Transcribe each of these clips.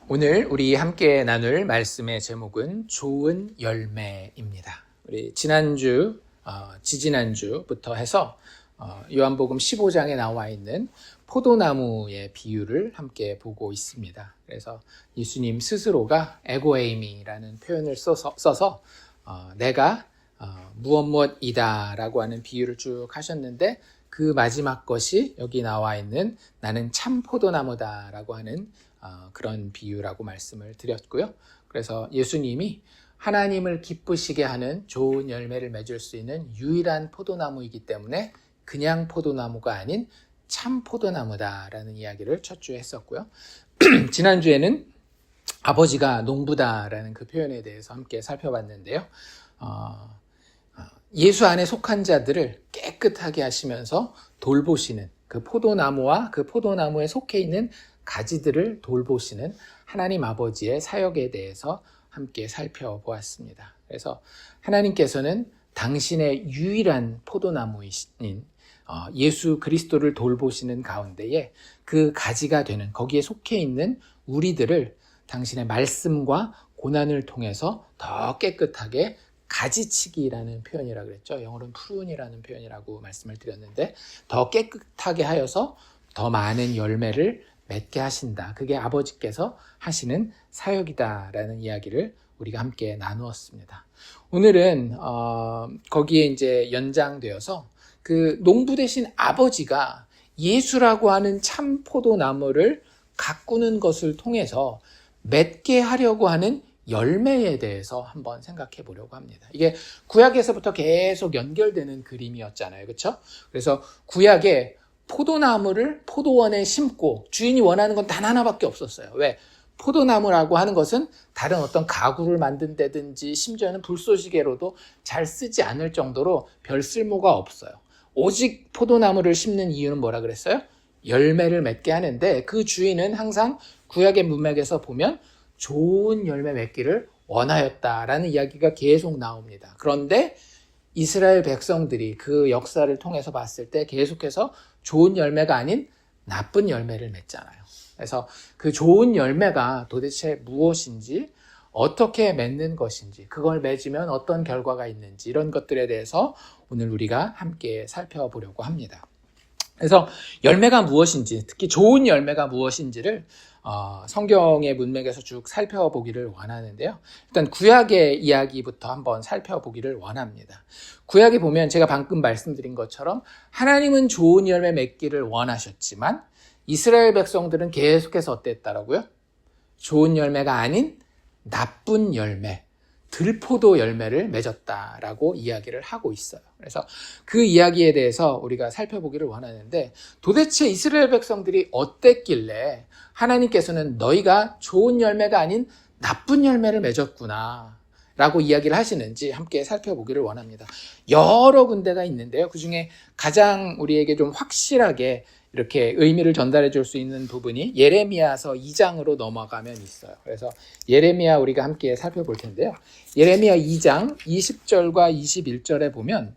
오늘 우리 함께 나눌 말씀의 제목은 좋은 열매입니다. 우리 지난주, 지지난주부터 해서 요한복음 15장에 나와 있는 포도나무의 비유를 함께 보고 있습니다. 그래서 예수님 스스로가 에고에이미라는 표현을 써서 내가 무엇이다 라고 하는 비유를 쭉 하셨는데, 그 마지막 것이 여기 나와 있는 나는 참 포도나무다 라고 하는 그런 비유라고 말씀을 드렸고요. 그래서 예수님이 하나님을 기쁘시게 하는 좋은 열매를 맺을 수 있는 유일한 포도나무이기 때문에 그냥 포도나무가 아닌 참 포도나무다라는 이야기를 첫 주에 했었고요. 지난주에는 아버지가 농부다라는 그 표현에 대해서 함께 살펴봤는데요. 예수 안에 속한 자들을 깨끗하게 하시면서 돌보시는 그 포도나무와 그 포도나무에 속해 있는 가지들을 돌보시는 하나님 아버지의 사역에 대해서 함께 살펴보았습니다. 그래서 하나님께서는 당신의 유일한 포도나무이신 예수 그리스도를 돌보시는 가운데에 그 가지가 되는, 거기에 속해 있는 우리들을 당신의 말씀과 고난을 통해서 더 깨끗하게 가지치기라는 표현이라고 그랬죠. 영어로는 프룬이라는 표현이라고 말씀을 드렸는데, 더 깨끗하게 하여서 더 많은 열매를 맺게 하신다. 그게 아버지께서 하시는 사역이다라는 이야기를 우리가 함께 나누었습니다. 오늘은 거기에 이제 연장되어서 그 농부 대신 아버지가 예수라고 하는 참 포도나무를 가꾸는 것을 통해서 맺게 하려고 하는 열매에 대해서 한번 생각해 보려고 합니다. 이게 구약에서부터 계속 연결되는 그림이었잖아요. 그렇죠? 그래서 구약에 포도나무를 포도원에 심고 주인이 원하는 건 단 하나밖에 없었어요. 왜? 포도나무라고 하는 것은 다른 어떤 가구를 만든다든지 심지어는 불쏘시개로도 잘 쓰지 않을 정도로 별 쓸모가 없어요. 오직 포도나무를 심는 이유는 뭐라 그랬어요? 열매를 맺게 하는데, 그 주인은 항상 구약의 문맥에서 보면 좋은 열매 맺기를 원하였다라는 이야기가 계속 나옵니다. 그런데 이스라엘 백성들이 그 역사를 통해서 봤을 때 계속해서 좋은 열매가 아닌 나쁜 열매를 맺잖아요. 그래서 그 좋은 열매가 도대체 무엇인지, 어떻게 맺는 것인지, 그걸 맺으면 어떤 결과가 있는지, 이런 것들에 대해서 오늘 우리가 함께 살펴보려고 합니다. 그래서 열매가 무엇인지, 특히 좋은 열매가 무엇인지를 성경의 문맥에서 쭉 살펴보기를 원하는데요. 일단 구약의 이야기부터 한번 살펴보기를 원합니다. 구약에 보면 제가 방금 말씀드린 것처럼 하나님은 좋은 열매 맺기를 원하셨지만 이스라엘 백성들은 계속해서 어땠다라고요? 좋은 열매가 아닌 나쁜 열매, 들포도 열매를 맺었다라고 이야기를 하고 있어요. 그래서 그 이야기에 대해서 우리가 살펴보기를 원하는데, 도대체 이스라엘 백성들이 어땠길래 하나님께서는 너희가 좋은 열매가 아닌 나쁜 열매를 맺었구나 라고 이야기를 하시는지 함께 살펴보기를 원합니다. 여러 군데가 있는데요. 그 중에 가장 우리에게 좀 확실하게 이렇게 의미를 전달해 줄 수 있는 부분이 예레미야서 2장으로 넘어가면 있어요. 그래서 예레미야 우리가 함께 살펴볼 텐데요. 예레미야 2장 20절과 21절에 보면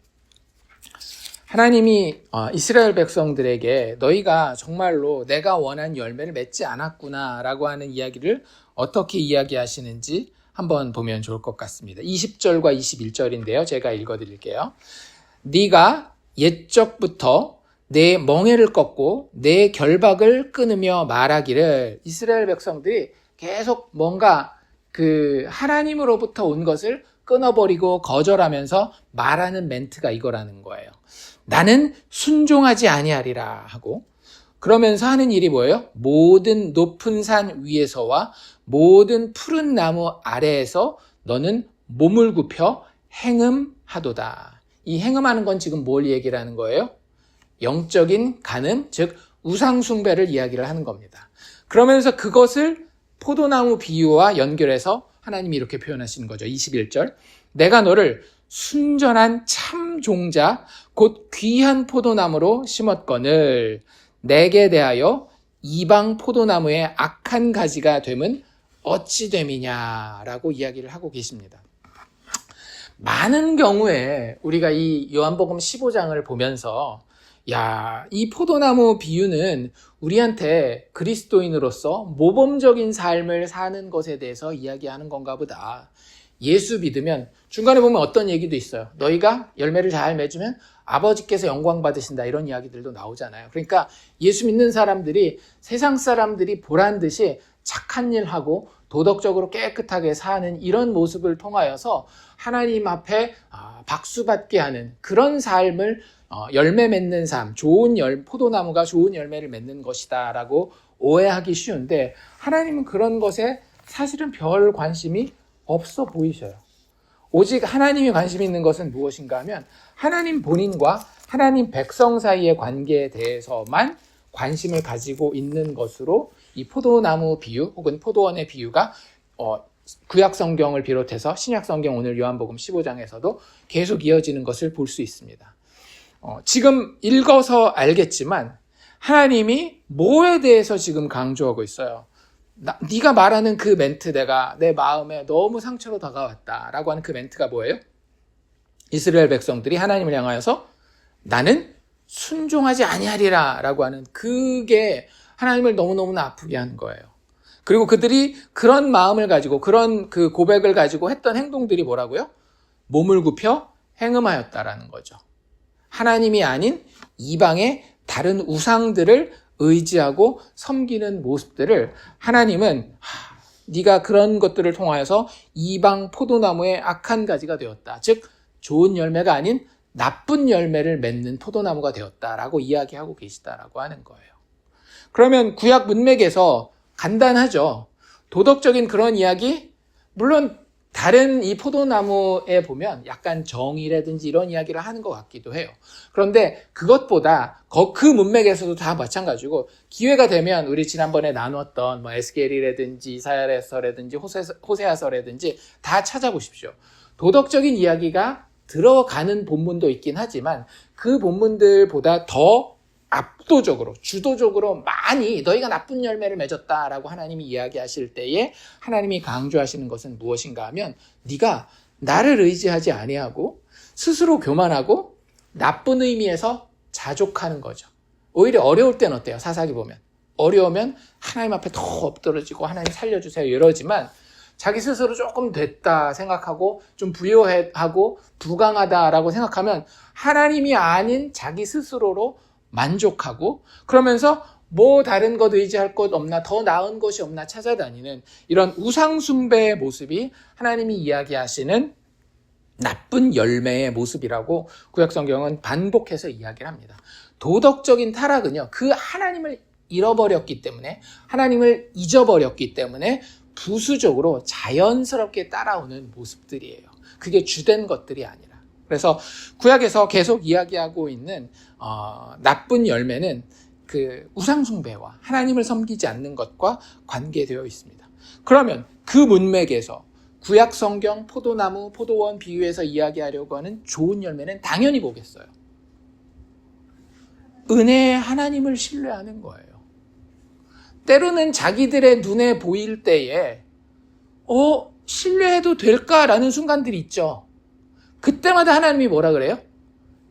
하나님이 이스라엘 백성들에게 너희가 정말로 내가 원한 열매를 맺지 않았구나 라고 하는 이야기를 어떻게 이야기하시는지 한번 보면 좋을 것 같습니다. 20절과 21절인데요. 제가 읽어드릴게요. 네가 옛적부터 내 멍에를 꺾고 내 결박을 끊으며 말하기를, 이스라엘 백성들이 계속 뭔가 그 하나님으로부터 온 것을 끊어버리고 거절하면서 말하는 멘트가 이거라는 거예요. 나는 순종하지 아니하리라 하고, 그러면서 하는 일이 뭐예요? 모든 높은 산 위에서와 모든 푸른 나무 아래에서 너는 몸을 굽혀 행음하도다. 이 행음하는 건 지금 뭘 얘기를 하는 거예요? 영적인 간음, 즉 우상 숭배를 이야기를 하는 겁니다. 그러면서 그것을 포도나무 비유와 연결해서 하나님이 이렇게 표현하시는 거죠. 21절. 내가 너를 순전한 참 종자 곧 귀한 포도나무로 심었거늘 내게 대하여 이방 포도나무의 악한 가지가 됨은 어찌 됨이냐라고 이야기를 하고 계십니다. 많은 경우에 우리가 이 요한복음 15장을 보면서 야, 이 포도나무 비유는 우리한테 그리스도인으로서 모범적인 삶을 사는 것에 대해서 이야기하는 건가 보다. 예수 믿으면 중간에 보면 어떤 얘기도 있어요. 너희가 열매를 잘 맺으면 아버지께서 영광 받으신다, 이런 이야기들도 나오잖아요. 그러니까 예수 믿는 사람들이 세상 사람들이 보란 듯이 착한 일 하고 도덕적으로 깨끗하게 사는 이런 모습을 통하여서 하나님 앞에 박수받게 하는 그런 삶을 열매 맺는 삶, 포도나무가 좋은 열매를 맺는 것이다 라고 오해하기 쉬운데, 하나님은 그런 것에 사실은 별 관심이 없어 보이셔요. 오직 하나님이 관심 있는 것은 무엇인가 하면 하나님 본인과 하나님 백성 사이의 관계에 대해서만 관심을 가지고 있는 것으로 이 포도나무 비유 혹은 포도원의 비유가 구약 성경을 비롯해서 신약 성경, 오늘 요한복음 15장에서도 계속 이어지는 것을 볼 수 있습니다. 지금 읽어서 알겠지만 하나님이 뭐에 대해서 지금 강조하고 있어요? 네가 말하는 그 멘트, 내가 내 마음에 너무 상처로 다가왔다라고 하는 그 멘트가 뭐예요? 이스라엘 백성들이 하나님을 향하여서 나는 순종하지 아니하리라 라고 하는, 그게 하나님을 너무너무나 아프게 하는 거예요. 그리고 그들이 그런 마음을 가지고 그런 그 고백을 가지고 했던 행동들이 뭐라고요? 몸을 굽혀 행음하였다라는 거죠. 하나님이 아닌 이방의 다른 우상들을 의지하고 섬기는 모습들을 하나님은 네가 그런 것들을 통하여서 이방 포도나무의 악한 가지가 되었다. 즉 좋은 열매가 아닌 나쁜 열매를 맺는 포도나무가 되었다라고 이야기하고 계시다라고 하는 거예요. 그러면 구약 문맥에서 간단하죠. 도덕적인 그런 이야기, 물론 다른 이 포도나무에 보면 약간 정의라든지 이런 이야기를 하는 것 같기도 해요. 그런데 그것보다 그 문맥에서도 다 마찬가지고, 기회가 되면 우리 지난번에 나눴던 에스겔이라든지 이사야서라든지 호세아서라든지 다 찾아보십시오. 도덕적인 이야기가 들어가는 본문도 있긴 하지만 그 본문들보다 더 압도적으로, 주도적으로 많이 너희가 나쁜 열매를 맺었다라고 하나님이 이야기하실 때에 하나님이 강조하시는 것은 무엇인가 하면, 네가 나를 의지하지 아니하고 스스로 교만하고 나쁜 의미에서 자족하는 거죠. 오히려 어려울 땐 어때요? 사사기 보면 어려우면 하나님 앞에 더 엎드러지고 하나님 살려주세요 이러지만, 자기 스스로 조금 됐다 생각하고 좀 부요하고 부강하다라고 생각하면 하나님이 아닌 자기 스스로로 만족하고, 그러면서 뭐 다른 것 의지할 것 없나, 더 나은 것이 없나 찾아다니는 이런 우상숭배의 모습이 하나님이 이야기하시는 나쁜 열매의 모습이라고 구약성경은 반복해서 이야기를 합니다. 도덕적인 타락은요, 그 하나님을 잃어버렸기 때문에, 하나님을 잊어버렸기 때문에 부수적으로 자연스럽게 따라오는 모습들이에요. 그게 주된 것들이 아니라. 그래서 구약에서 계속 이야기하고 있는 나쁜 열매는 그 우상숭배와 하나님을 섬기지 않는 것과 관계되어 있습니다. 그러면 그 문맥에서 구약 성경 포도나무, 포도원 비유에서 이야기하려고 하는 좋은 열매는 당연히 뭐겠어요? 은혜의 하나님을 신뢰하는 거예요. 때로는 자기들의 눈에 보일 때에 신뢰해도 될까라는 순간들이 있죠. 그때마다 하나님이 뭐라 그래요?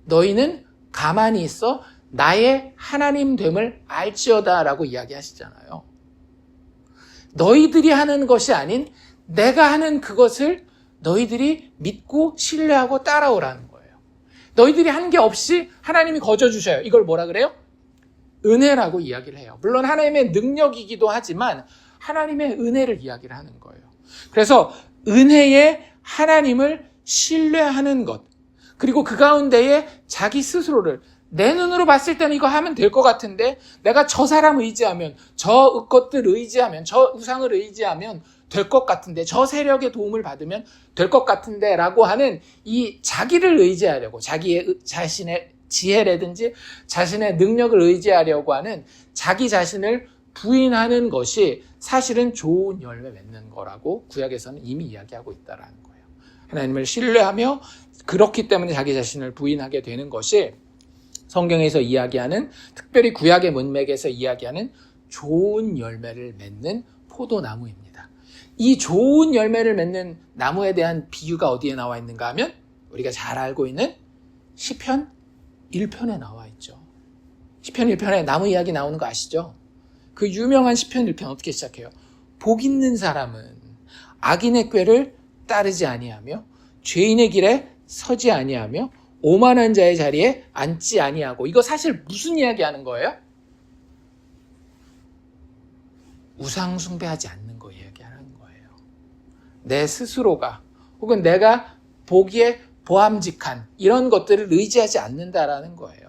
너희는 가만히 있어 나의 하나님됨을 알지어다 라고 이야기하시잖아요. 너희들이 하는 것이 아닌 내가 하는 그것을 너희들이 믿고 신뢰하고 따라오라는 거예요. 너희들이 한 게 없이 하나님이 거저주셔요. 이걸 뭐라 그래요? 은혜라고 이야기를 해요. 물론 하나님의 능력이기도 하지만 하나님의 은혜를 이야기를 하는 거예요. 그래서 은혜의 하나님을 신뢰하는 것, 그리고 그 가운데에 자기 스스로를, 내 눈으로 봤을 때는 이거 하면 될 것 같은데 내가 저 사람 의지하면, 저 것들 의지하면, 저 우상을 의지하면 될 것 같은데, 저 세력의 도움을 받으면 될 것 같은데 라고 하는 이 자기를 의지하려고, 자신의 지혜라든지 자신의 능력을 의지하려고 하는 자기 자신을 부인하는 것이 사실은 좋은 열매 맺는 거라고 구약에서는 이미 이야기하고 있다는 거예요. 하나님을 신뢰하며 그렇기 때문에 자기 자신을 부인하게 되는 것이 성경에서 이야기하는, 특별히 구약의 문맥에서 이야기하는 좋은 열매를 맺는 포도나무입니다. 이 좋은 열매를 맺는 나무에 대한 비유가 어디에 나와 있는가 하면 우리가 잘 알고 있는 시편 1편에 나와 있죠. 시편 1편에 나무 이야기 나오는 거 아시죠? 그 유명한 시편 1편 어떻게 시작해요? 복 있는 사람은 악인의 꾀를 따르지 아니하며 죄인의 길에 서지 아니하며 오만한 자의 자리에 앉지 아니하고. 이거 사실 무슨 이야기 하는 거예요? 우상 숭배하지 않는 거 이야기하는 거예요. 내 스스로가 혹은 내가 보기에 보암직한 이런 것들을 의지하지 않는다라는 거예요.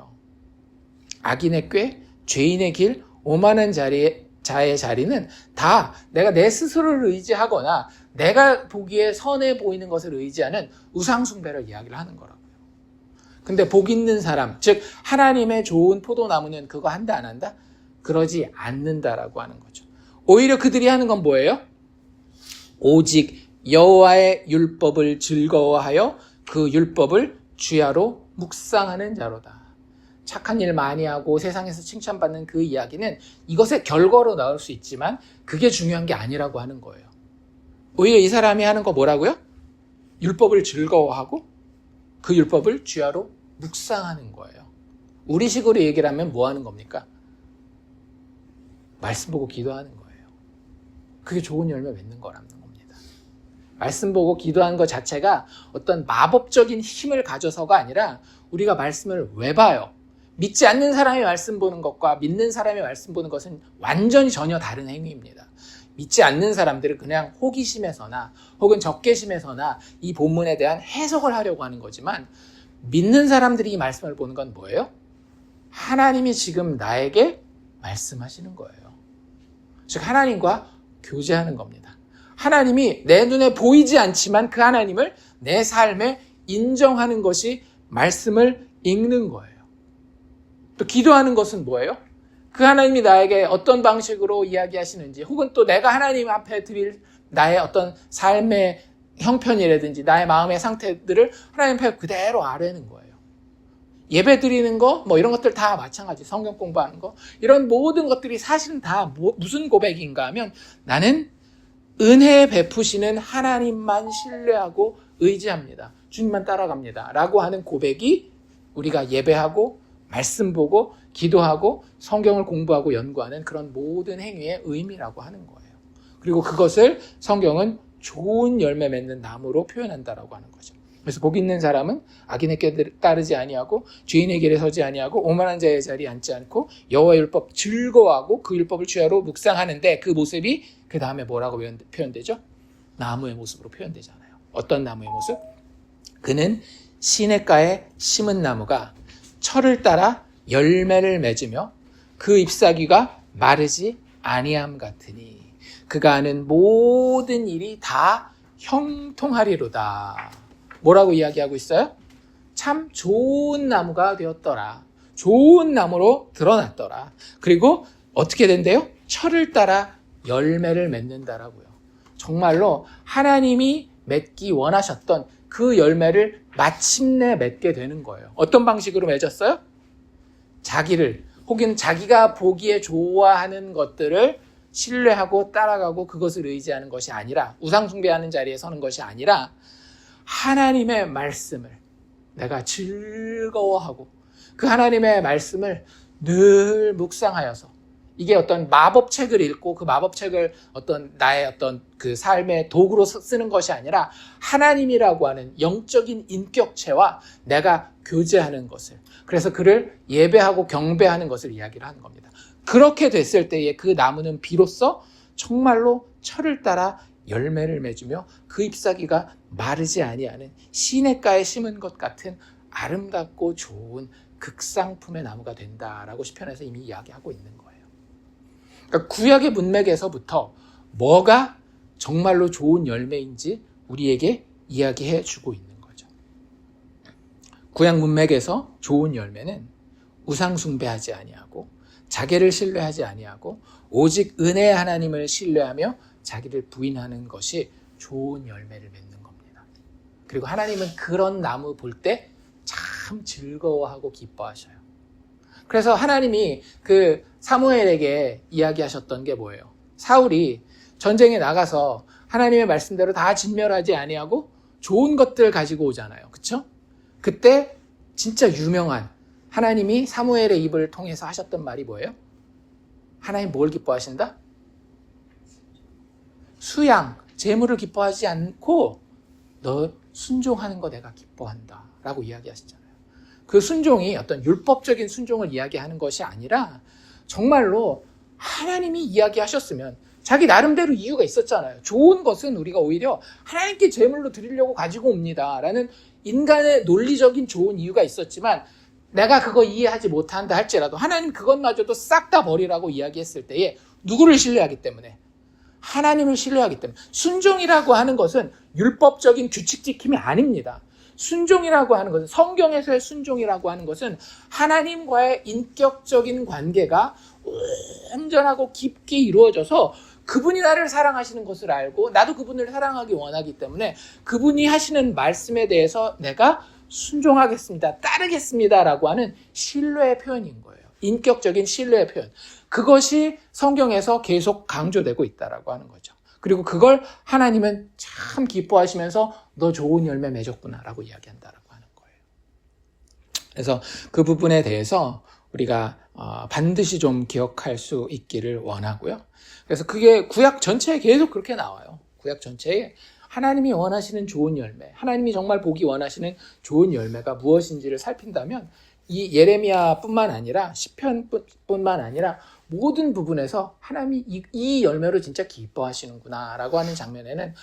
악인의 꾀, 죄인의 길, 오만한 자의 자리는 다 내가 내 스스로를 의지하거나 내가 보기에 선해 보이는 것을 의지하는 우상 숭배를 이야기를 하는 거라고요. 근데 복 있는 사람, 즉 하나님의 좋은 포도나무는 그거 한다 안 한다? 그러지 않는다라고 하는 거죠. 오히려 그들이 하는 건 뭐예요? 오직 여호와의 율법을 즐거워하여 그 율법을 주야로 묵상하는 자로다. 착한 일 많이 하고 세상에서 칭찬받는 그 이야기는 이것의 결과로 나올 수 있지만 그게 중요한 게 아니라고 하는 거예요. 오히려 이 사람이 하는 거 뭐라고요? 율법을 즐거워하고 그 율법을 주야로 묵상하는 거예요. 우리식으로 얘기를 하면 뭐 하는 겁니까? 말씀 보고 기도하는 거예요. 그게 좋은 열매 맺는 거라는 겁니다. 말씀 보고 기도하는 것 자체가 어떤 마법적인 힘을 가져서가 아니라 우리가 말씀을 왜 봐요? 믿지 않는 사람이 말씀 보는 것과 믿는 사람이 말씀 보는 것은 완전히 전혀 다른 행위입니다. 믿지 않는 사람들은 그냥 호기심에서나 혹은 적개심에서나 이 본문에 대한 해석을 하려고 하는 거지만 믿는 사람들이 이 말씀을 보는 건 뭐예요? 하나님이 지금 나에게 말씀하시는 거예요. 즉 하나님과 교제하는 겁니다. 하나님이 내 눈에 보이지 않지만 그 하나님을 내 삶에 인정하는 것이 말씀을 읽는 거예요. 또 기도하는 것은 뭐예요? 그 하나님이 나에게 어떤 방식으로 이야기하시는지 혹은 또 내가 하나님 앞에 드릴 나의 어떤 삶의 형편이라든지 나의 마음의 상태들을 하나님 앞에 그대로 아뢰는 거예요. 예배 드리는 거 뭐 이런 것들 다 마찬가지. 성경 공부하는 거 이런 모든 것들이 사실은 다 무슨 고백인가 하면 나는 은혜 베푸시는 하나님만 신뢰하고 의지합니다. 주님만 따라갑니다. 라고 하는 고백이 우리가 예배하고 말씀 보고 기도하고 성경을 공부하고 연구하는 그런 모든 행위의 의미라고 하는 거예요. 그리고 그것을 성경은 좋은 열매 맺는 나무로 표현한다라고 하는 거죠. 그래서 복 있는 사람은 악인의 꾀를 따르지 아니하고 죄인의 길에 서지 아니하고 오만한 자의 자리에 앉지 않고 여호와의 율법 즐거워하고 그 율법을 주야로 묵상하는데 그 모습이 그 다음에 뭐라고 표현되죠? 나무의 모습으로 표현되잖아요. 어떤 나무의 모습? 그는 시냇가에 심은 나무가 철을 따라 열매를 맺으며 그 잎사귀가 마르지 아니함 같으니 그가 하는 모든 일이 다 형통하리로다. 뭐라고 이야기하고 있어요? 참 좋은 나무가 되었더라. 좋은 나무로 드러났더라. 그리고 어떻게 된대요? 철을 따라 열매를 맺는다라고요. 정말로 하나님이 맺기 원하셨던 그 열매를 마침내 맺게 되는 거예요. 어떤 방식으로 맺었어요? 자기를 혹은 자기가 보기에 좋아하는 것들을 신뢰하고 따라가고 그것을 의지하는 것이 아니라 우상 숭배하는 자리에 서는 것이 아니라 하나님의 말씀을 내가 즐거워하고 그 하나님의 말씀을 늘 묵상하여서 이게 어떤 마법책을 읽고 그 마법책을 어떤 나의 어떤 그 삶의 도구로 쓰는 것이 아니라 하나님이라고 하는 영적인 인격체와 내가 교제하는 것을, 그래서 그를 예배하고 경배하는 것을 이야기를 하는 겁니다. 그렇게 됐을 때에 그 나무는 비로소 정말로 철을 따라 열매를 맺으며 그 잎사귀가 마르지 아니하는 시냇가에 심은 것 같은 아름답고 좋은 극상품의 나무가 된다라고 시편에서 이미 이야기하고 있는 거예요. 그러니까 구약의 문맥에서부터 뭐가 정말로 좋은 열매인지 우리에게 이야기해 주고 있는 거죠. 구약 문맥에서 좋은 열매는 우상 숭배하지 아니하고 자기를 신뢰하지 아니하고 오직 은혜의 하나님을 신뢰하며 자기를 부인하는 것이 좋은 열매를 맺는 겁니다. 그리고 하나님은 그런 나무 볼 때 참 즐거워하고 기뻐하셔요. 그래서 하나님이 그 사무엘에게 이야기하셨던 게 뭐예요? 사울이 전쟁에 나가서 하나님의 말씀대로 다 진멸하지 아니하고 좋은 것들 가지고 오잖아요. 그렇죠? 그때 진짜 유명한 하나님이 사무엘의 입을 통해서 하셨던 말이 뭐예요? 하나님 뭘 기뻐하신다? 수양, 재물을 기뻐하지 않고 너 순종하는 거 내가 기뻐한다 라고 이야기하시잖아요. 그 순종이 어떤 율법적인 순종을 이야기하는 것이 아니라 정말로 하나님이 이야기하셨으면 자기 나름대로 이유가 있었잖아요. 좋은 것은 우리가 오히려 하나님께 제물로 드리려고 가지고 옵니다 라는 인간의 논리적인 좋은 이유가 있었지만 내가 그거 이해하지 못한다 할지라도 하나님 그것마저도 싹 다 버리라고 이야기했을 때에 누구를 신뢰하기 때문에? 하나님을 신뢰하기 때문에. 순종이라고 하는 것은 율법적인 규칙 지킴이 아닙니다. 순종이라고 하는 것은, 성경에서의 순종이라고 하는 것은 하나님과의 인격적인 관계가 온전하고 깊게 이루어져서 그분이 나를 사랑하시는 것을 알고 나도 그분을 사랑하기 원하기 때문에 그분이 하시는 말씀에 대해서 내가 순종하겠습니다, 따르겠습니다 라고 하는 신뢰의 표현인 거예요. 인격적인 신뢰의 표현. 그것이 성경에서 계속 강조되고 있다라고 하는 거죠. 그리고 그걸 하나님은 참 기뻐하시면서 너 좋은 열매 맺었구나 라고 이야기한다라고 하는 거예요. 그래서 그 부분에 대해서 우리가 반드시 좀 기억할 수 있기를 원하고요. 그래서 그게 구약 전체에 계속 그렇게 나와요. 구약 전체에 하나님이 원하시는 좋은 열매, 하나님이 정말 보기 원하시는 좋은 열매가 무엇인지를 살핀다면 이 예레미야뿐만 아니라 시편뿐만 아니라 모든 부분에서 하나님이 이 열매로 진짜 기뻐하시는구나 라고 하는 장면에는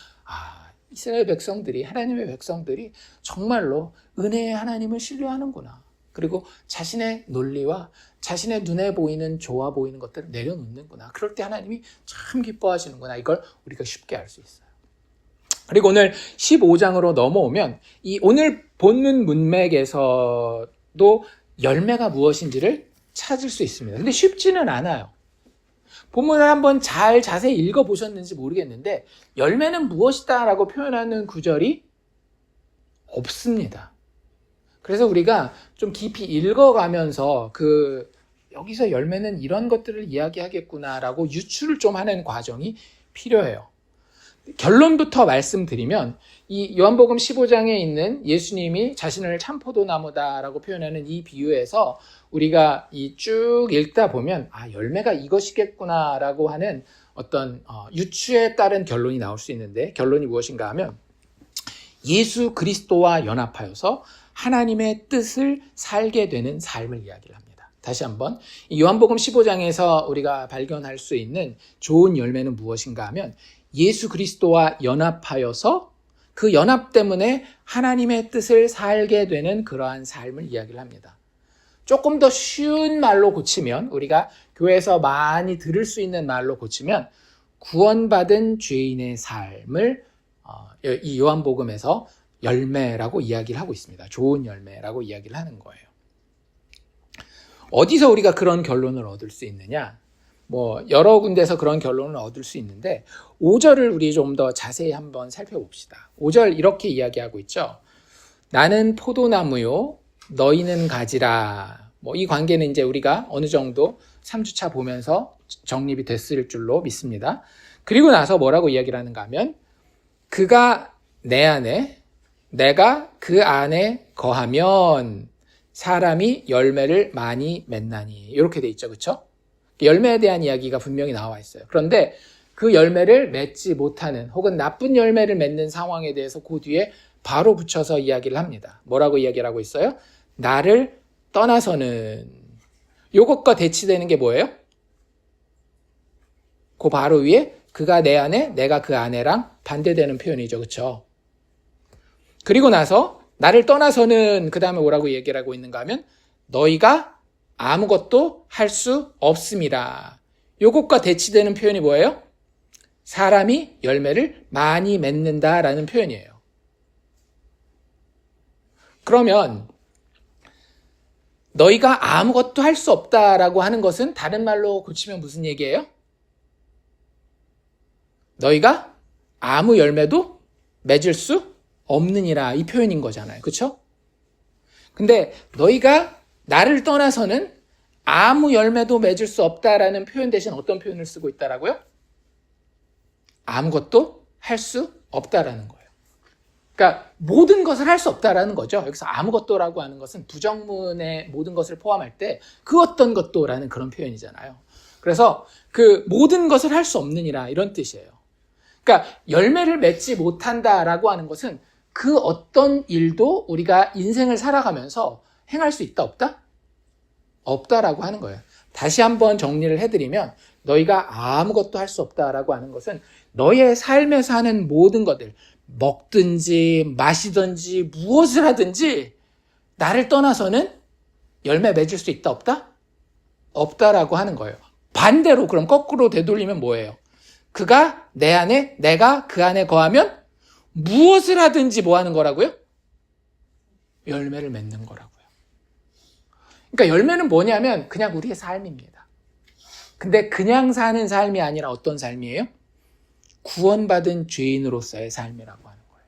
이스라엘 백성들이, 하나님의 백성들이 정말로 은혜의 하나님을 신뢰하는구나. 그리고 자신의 논리와 자신의 눈에 보이는 좋아 보이는 것들을 내려놓는구나. 그럴 때 하나님이 참 기뻐하시는구나. 이걸 우리가 쉽게 알 수 있어요. 그리고 오늘 15장으로 넘어오면 이 오늘 본문 문맥에서도 열매가 무엇인지를 찾을 수 있습니다. 근데 쉽지는 않아요. 본문을 한번 잘 자세히 읽어보셨는지 모르겠는데 열매는 무엇이다 라고 표현하는 구절이 없습니다. 그래서 우리가 좀 깊이 읽어가면서 여기서 열매는 이런 것들을 이야기하겠구나 라고 유추를 좀 하는 과정이 필요해요. 결론부터 말씀드리면 이 요한복음 15장에 있는 예수님이 자신을 참 포도나무다라고 표현하는 이 비유에서 우리가 이 쭉 읽다 보면 열매가 이것이겠구나라고 하는 어떤 유추에 따른 결론이 나올 수 있는데 결론이 무엇인가 하면 예수 그리스도와 연합하여서 하나님의 뜻을 살게 되는 삶을 이야기를 합니다. 다시 한번 이 요한복음 15장에서 우리가 발견할 수 있는 좋은 열매는 무엇인가 하면 예수 그리스도와 연합하여서 그 연합 때문에 하나님의 뜻을 살게 되는 그러한 삶을 이야기를 합니다. 조금 더 쉬운 말로 고치면 우리가 교회에서 많이 들을 수 있는 말로 고치면 구원받은 죄인의 삶을 이 요한복음에서 열매라고 이야기를 하고 있습니다. 좋은 열매라고 이야기를 하는 거예요. 어디서 우리가 그런 결론을 얻을 수 있느냐? 여러 군데서 그런 결론을 얻을 수 있는데 5절을 우리 좀 더 자세히 한번 살펴봅시다. 5절 이렇게 이야기하고 있죠. 나는 포도나무요 너희는 가지라. 이 관계는 이제 우리가 어느 정도 3주차 보면서 정립이 됐을 줄로 믿습니다. 그리고 나서 뭐라고 이야기를 하는가 하면 그가 내 안에 내가 그 안에 거하면 사람이 열매를 많이 맺나니 이렇게 돼 있죠. 그렇죠? 열매에 대한 이야기가 분명히 나와 있어요. 그런데 그 열매를 맺지 못하는 혹은 나쁜 열매를 맺는 상황에 대해서 그 뒤에 바로 붙여서 이야기를 합니다. 뭐라고 이야기를 하고 있어요? 나를 떠나서는 이것과 대치되는 게 뭐예요? 그 바로 위에 그가 내 안에 내가 그 안에랑 반대되는 표현이죠. 그렇죠? 그리고 나서 나를 떠나서는 그 다음에 뭐라고 얘기를 하고 있는가 하면 너희가 아무것도 할 수 없습니다. 요것과 대치되는 표현이 뭐예요? 사람이 열매를 많이 맺는다라는 표현이에요. 그러면 너희가 아무것도 할 수 없다라고 하는 것은 다른 말로 고치면 무슨 얘기예요? 너희가 아무 열매도 맺을 수 없느니라 이 표현인 거잖아요. 그렇죠? 근데 너희가 나를 떠나서는 아무 열매도 맺을 수 없다라는 표현 대신 어떤 표현을 쓰고 있다라고요? 아무것도 할 수 없다라는 거예요. 그러니까 모든 것을 할 수 없다라는 거죠. 여기서 아무것도라고 하는 것은 부정문의 모든 것을 포함할 때 그 어떤 것도라는 그런 표현이잖아요. 그래서 그 모든 것을 할 수 없느니라 이런 뜻이에요. 그러니까 열매를 맺지 못한다라고 하는 것은 그 어떤 일도 우리가 인생을 살아가면서 행할 수 있다 없다? 없다라고 하는 거예요. 다시 한번 정리를 해드리면 너희가 아무것도 할 수 없다라고 하는 것은 너의 삶에서 하는 모든 것들, 먹든지 마시든지 무엇을 하든지 나를 떠나서는 열매 맺을 수 있다 없다? 없다라고 하는 거예요. 반대로 그럼 거꾸로 되돌리면 뭐예요? 그가 내 안에, 내가 그 안에 거하면 무엇을 하든지 뭐 하는 거라고요? 열매를 맺는 거라고요. 그러니까 열매는 뭐냐면 그냥 우리의 삶입니다. 근데 그냥 사는 삶이 아니라 어떤 삶이에요? 구원받은 죄인으로서의 삶이라고 하는 거예요.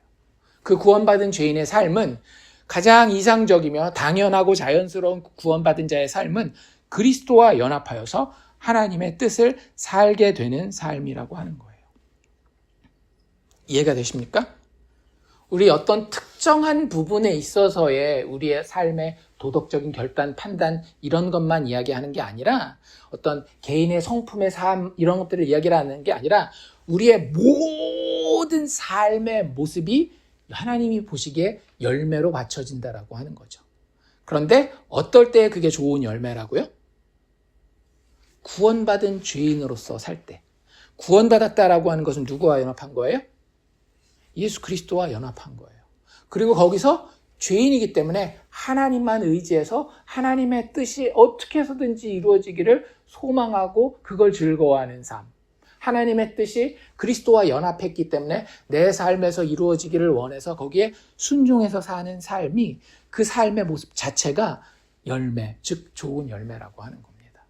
그 구원받은 죄인의 삶은 가장 이상적이며 당연하고 자연스러운 구원받은 자의 삶은 그리스도와 연합하여서 하나님의 뜻을 살게 되는 삶이라고 하는 거예요. 이해가 되십니까? 우리 어떤 특정한 부분에 있어서의 우리의 삶의 도덕적인 결단, 판단 이런 것만 이야기하는 게 아니라 어떤 개인의 성품의 삶 이런 것들을 이야기하는 게 아니라 우리의 모든 삶의 모습이 하나님이 보시기에 열매로 바쳐진다라고 하는 거죠. 그런데 어떨 때 그게 좋은 열매라고요? 구원받은 죄인으로서 살 때. 구원받았다라고 하는 것은 누구와 연합한 거예요? 예수 그리스도와 연합한 거예요. 그리고 거기서 죄인이기 때문에 하나님만 의지해서 하나님의 뜻이 어떻게 해서든지 이루어지기를 소망하고 그걸 즐거워하는 삶. 하나님의 뜻이 그리스도와 연합했기 때문에 내 삶에서 이루어지기를 원해서 거기에 순종해서 사는 삶이 그 삶의 모습 자체가 열매, 즉 좋은 열매라고 하는 겁니다.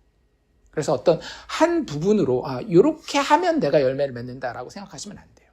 그래서 어떤 한 부분으로 이렇게 하면 내가 열매를 맺는다라고 생각하시면 안 돼요.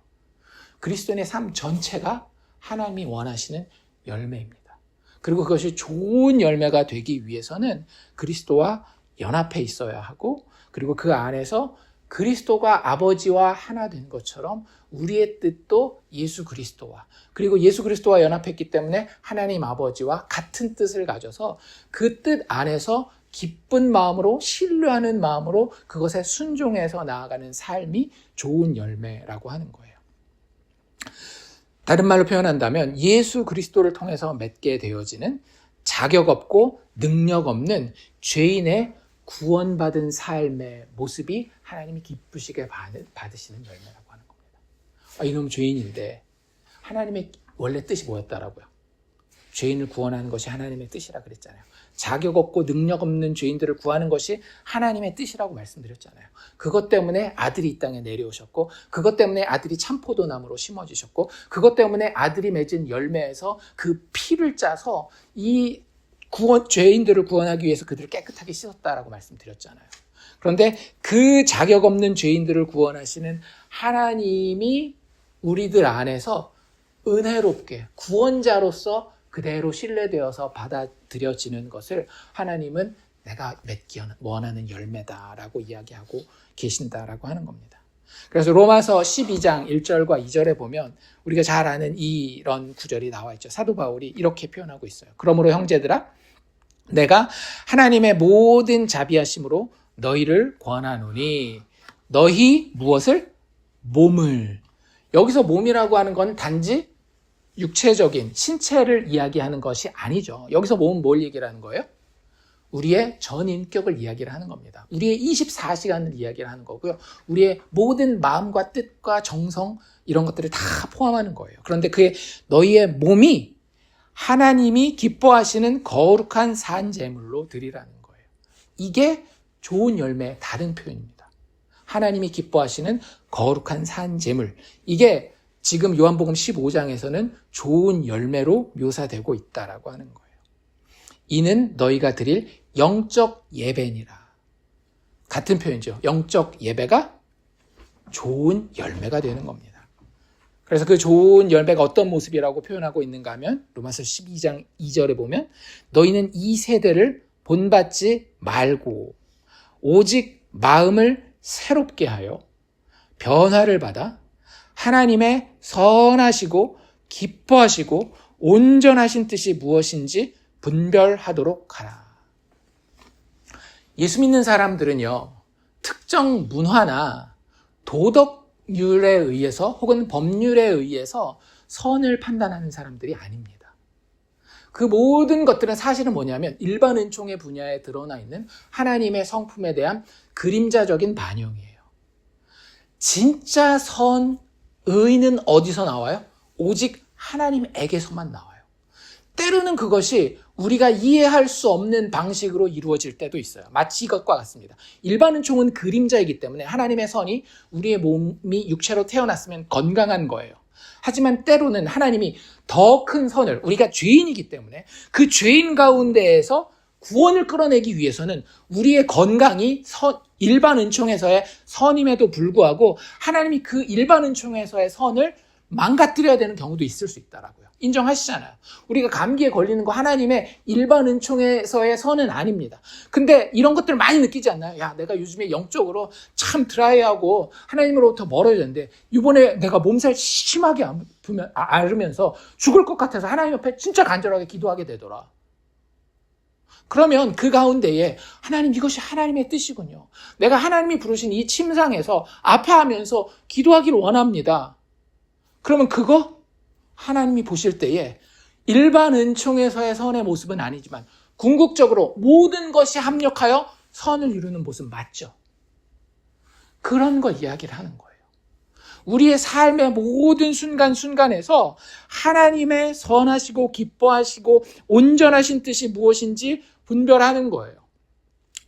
그리스도인의 삶 전체가 하나님이 원하시는 열매입니다. 그리고 그것이 좋은 열매가 되기 위해서는 그리스도와 연합해 있어야 하고 그리고 그 안에서 그리스도가 아버지와 하나 된 것처럼 우리의 뜻도 예수 그리스도와 그리고 예수 그리스도와 연합했기 때문에 하나님 아버지와 같은 뜻을 가져서 그 뜻 안에서 기쁜 마음으로 신뢰하는 마음으로 그것에 순종해서 나아가는 삶이 좋은 열매라고 하는 거예요. 다른 말로 표현한다면 예수 그리스도를 통해서 맺게 되어지는 자격 없고 능력 없는 죄인의 구원받은 삶의 모습이 하나님이 기쁘시게 받으시는 열매라고 하는 겁니다. 이놈 죄인인데 하나님의 원래 뜻이 뭐였다라고요? 죄인을 구원하는 것이 하나님의 뜻이라 그랬잖아요. 자격 없고 능력 없는 죄인들을 구하는 것이 하나님의 뜻이라고 말씀드렸잖아요. 그것 때문에 아들이 이 땅에 내려오셨고 그것 때문에 아들이 참포도나무로 심어지셨고 그것 때문에 아들이 맺은 열매에서 그 피를 짜서 이 죄인들을 구원하기 위해서 그들을 깨끗하게 씻었다라고 말씀드렸잖아요. 그런데 그 자격 없는 죄인들을 구원하시는 하나님이 우리들 안에서 은혜롭게 구원자로서 그대로 신뢰되어서 받아들여지는 것을 하나님은 내가 맺기 원하는 열매다라고 이야기하고 계신다라고 하는 겁니다. 그래서 로마서 12장 1절과 2절에 보면 우리가 잘 아는 이런 구절이 나와 있죠. 사도 바울이 이렇게 표현하고 있어요. 그러므로 형제들아 내가 하나님의 모든 자비하심으로 너희를 권하노니 너희 무엇을? 몸을. 여기서 몸이라고 하는 건 단지 육체적인 신체를 이야기하는 것이 아니죠. 여기서 몸은 뭘 얘기를 하는 거예요? 우리의 전인격을 이야기를 하는 겁니다. 우리의 24시간을 이야기를 하는 거고요. 우리의 모든 마음과 뜻과 정성 이런 것들을 다 포함하는 거예요. 그런데 그의 너희의 몸이 하나님이 기뻐하시는 거룩한 산제물로 드리라는 거예요. 이게 좋은 열매의 다른 표현입니다. 하나님이 기뻐하시는 거룩한 산제물. 이게 지금 요한복음 15장에서는 좋은 열매로 묘사되고 있다라고 하는 거예요. 이는 너희가 드릴 영적 예배니라. 같은 표현이죠. 영적 예배가 좋은 열매가 되는 겁니다. 그래서 그 좋은 열매가 어떤 모습이라고 표현하고 있는가 하면 로마서 12장 2절에 보면 너희는 이 세대를 본받지 말고 오직 마음을 새롭게 하여 변화를 받아 하나님의 선하시고 기뻐하시고 온전하신 뜻이 무엇인지 분별하도록 하라. 예수 믿는 사람들은요, 특정 문화나 도덕률에 의해서 혹은 법률에 의해서 선을 판단하는 사람들이 아닙니다. 그 모든 것들은 사실은 뭐냐면 일반 은총의 분야에 드러나 있는 하나님의 성품에 대한 그림자적인 반영이에요. 진짜 의는 어디서 나와요? 오직 하나님에게서만 나와요. 때로는 그것이 우리가 이해할 수 없는 방식으로 이루어질 때도 있어요. 마치 이것과 같습니다. 일반 은총은 그림자이기 때문에 하나님의 선이 우리의 몸이 육체로 태어났으면 건강한 거예요. 하지만 때로는 하나님이 더 큰 선을, 우리가 죄인이기 때문에 그 죄인 가운데에서 구원을 끌어내기 위해서는 우리의 건강이 일반 은총에서의 선임에도 불구하고 하나님이 그 일반 은총에서의 선을 망가뜨려야 되는 경우도 있을 수 있다라고요. 인정하시잖아요. 우리가 감기에 걸리는 거 하나님의 일반 은총에서의 선은 아닙니다. 근데 이런 것들을 많이 느끼지 않나요? 야, 내가 요즘에 영적으로 참 드라이하고 하나님으로부터 멀어졌는데 이번에 내가 몸살 심하게 앓으면서 죽을 것 같아서 하나님 옆에 진짜 간절하게 기도하게 되더라. 그러면 그 가운데에 하나님, 이것이 하나님의 뜻이군요. 내가 하나님이 부르신 이 침상에서 아파하면서 기도하기를 원합니다. 그러면 그거 하나님이 보실 때에 일반 은총에서의 선의 모습은 아니지만 궁극적으로 모든 것이 합력하여 선을 이루는 모습 맞죠? 그런 거 이야기를 하는 거예요. 우리의 삶의 모든 순간순간에서 하나님의 선하시고 기뻐하시고 온전하신 뜻이 무엇인지 분별하는 거예요.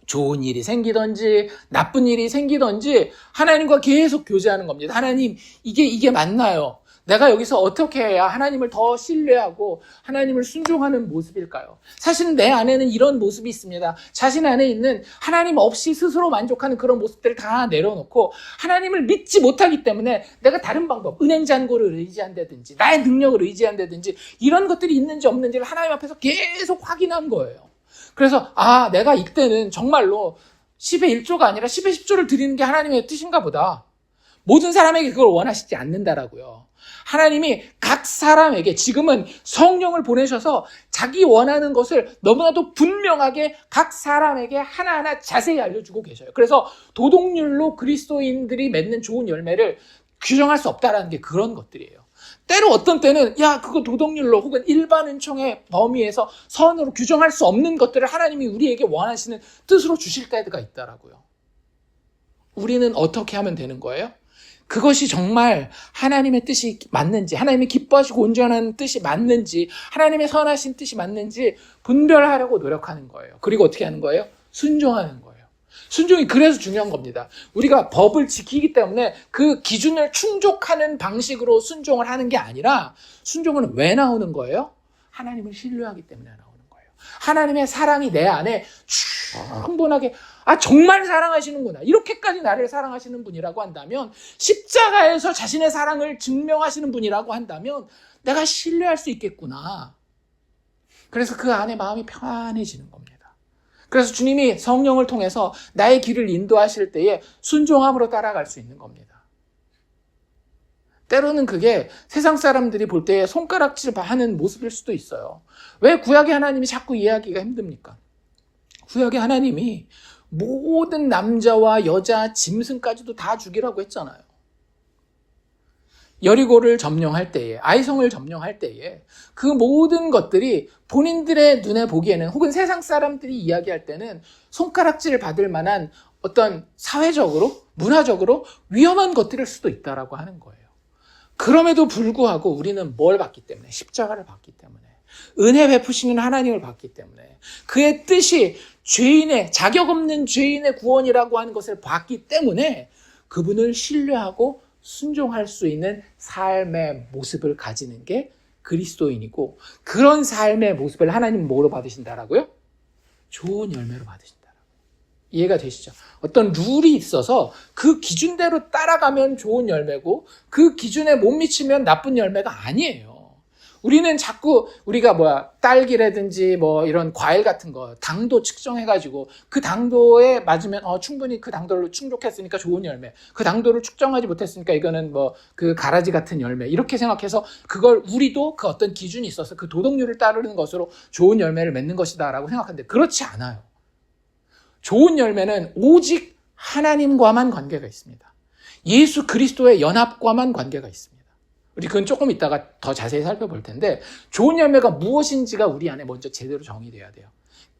좋은 일이 생기든지 나쁜 일이 생기든지 하나님과 계속 교제하는 겁니다. 하나님, 이게 맞나요? 내가 여기서 어떻게 해야 하나님을 더 신뢰하고 하나님을 순종하는 모습일까요? 사실은 내 안에는 이런 모습이 있습니다. 자신 안에 있는 하나님 없이 스스로 만족하는 그런 모습들을 다 내려놓고 하나님을 믿지 못하기 때문에 내가 다른 방법, 은행 잔고를 의지한다든지 나의 능력을 의지한다든지 이런 것들이 있는지 없는지를 하나님 앞에서 계속 확인한 거예요. 그래서 내가 이때는 정말로 10의 1조가 아니라 10의 10조를 드리는 게 하나님의 뜻인가 보다. 모든 사람에게 그걸 원하시지 않는다라고요. 하나님이 각 사람에게 지금은 성령을 보내셔서 자기 원하는 것을 너무나도 분명하게 각 사람에게 하나하나 자세히 알려주고 계셔요. 그래서 도덕률로 그리스도인들이 맺는 좋은 열매를 규정할 수 없다라는 게 그런 것들이에요. 때로 어떤 때는 그거 도덕률로 혹은 일반 은총의 범위에서 선으로 규정할 수 없는 것들을 하나님이 우리에게 원하시는 뜻으로 주실 때가 있더라고요. 우리는 어떻게 하면 되는 거예요? 그것이 정말 하나님의 뜻이 맞는지, 하나님이 기뻐하시고 온전한 뜻이 맞는지, 하나님의 선하신 뜻이 맞는지 분별하려고 노력하는 거예요. 그리고 어떻게 하는 거예요? 순종하는 거예요. 순종이 그래서 중요한 겁니다. 우리가 법을 지키기 때문에 그 기준을 충족하는 방식으로 순종을 하는 게 아니라 순종은 왜 나오는 거예요? 하나님을 신뢰하기 때문에 나오는 거예요. 하나님의 사랑이 내 안에 충분하게 정말 사랑하시는구나. 이렇게까지 나를 사랑하시는 분이라고 한다면, 십자가에서 자신의 사랑을 증명하시는 분이라고 한다면 내가 신뢰할 수 있겠구나. 그래서 그 안에 마음이 평안해지는 겁니다. 그래서 주님이 성령을 통해서 나의 길을 인도하실 때에 순종함으로 따라갈 수 있는 겁니다. 때로는 그게 세상 사람들이 볼 때 손가락질하는 모습일 수도 있어요. 왜 구약의 하나님이 자꾸 이해하기가 힘듭니까? 구약의 하나님이 모든 남자와 여자, 짐승까지도 다 죽이라고 했잖아요. 여리고를 점령할 때에, 아이성을 점령할 때에 그 모든 것들이 본인들의 눈에 보기에는 혹은 세상 사람들이 이야기할 때는 손가락질을 받을 만한 어떤 사회적으로, 문화적으로 위험한 것들일 수도 있다라고 하는 거예요. 그럼에도 불구하고 우리는 뭘 받기 때문에? 십자가를 받기 때문에. 은혜 베푸시는 하나님을 받기 때문에. 그의 뜻이 자격 없는 죄인의 구원이라고 하는 것을 봤기 때문에 그분을 신뢰하고 순종할 수 있는 삶의 모습을 가지는 게 그리스도인이고, 그런 삶의 모습을 하나님은 뭐로 받으신다라고요? 좋은 열매로 받으신다라고. 이해가 되시죠? 어떤 룰이 있어서 그 기준대로 따라가면 좋은 열매고 그 기준에 못 미치면 나쁜 열매가 아니에요. 우리는 자꾸 우리가 딸기라든지 이런 과일 같은 거 당도 측정해가지고 그 당도에 맞으면 충분히 그 당도를 충족했으니까 좋은 열매, 그 당도를 측정하지 못했으니까 이거는 그 가라지 같은 열매, 이렇게 생각해서 그걸 우리도 그 어떤 기준이 있어서 그 도덕률을 따르는 것으로 좋은 열매를 맺는 것이다라고 생각하는데 그렇지 않아요. 좋은 열매는 오직 하나님과만 관계가 있습니다. 예수 그리스도의 연합과만 관계가 있습니다. 우리 그건 조금 이따가 더 자세히 살펴볼 텐데, 좋은 열매가 무엇인지가 우리 안에 먼저 제대로 정의돼야 돼요.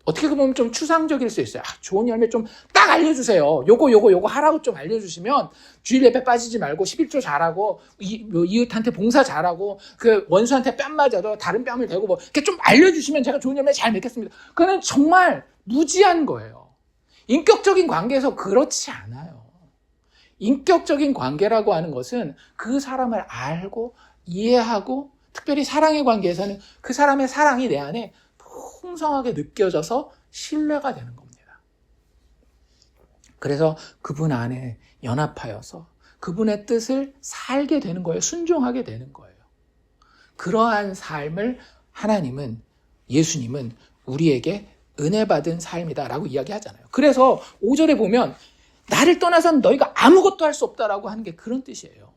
어떻게 보면 좀 추상적일 수 있어요. 좋은 열매 좀 딱 알려주세요. 요거 하라고 좀 알려주시면 주일 예배 빠지지 말고 11조 잘하고 이웃한테 봉사 잘하고 그 원수한테 뺨 맞아도 다른 뺨을 대고 이렇게 좀 알려주시면 제가 좋은 열매 잘 맺겠습니다. 그거는 정말 무지한 거예요. 인격적인 관계에서 그렇지 않아요. 인격적인 관계라고 하는 것은 그 사람을 알고 이해하고, 특별히 사랑의 관계에서는 그 사람의 사랑이 내 안에 풍성하게 느껴져서 신뢰가 되는 겁니다. 그래서 그분 안에 연합하여서 그분의 뜻을 살게 되는 거예요. 순종하게 되는 거예요. 그러한 삶을 예수님은 우리에게 은혜 받은 삶이다라고 이야기하잖아요. 그래서 5절에 보면 나를 떠나서는 너희가 아무것도 할 수 없다라고 하는 게 그런 뜻이에요.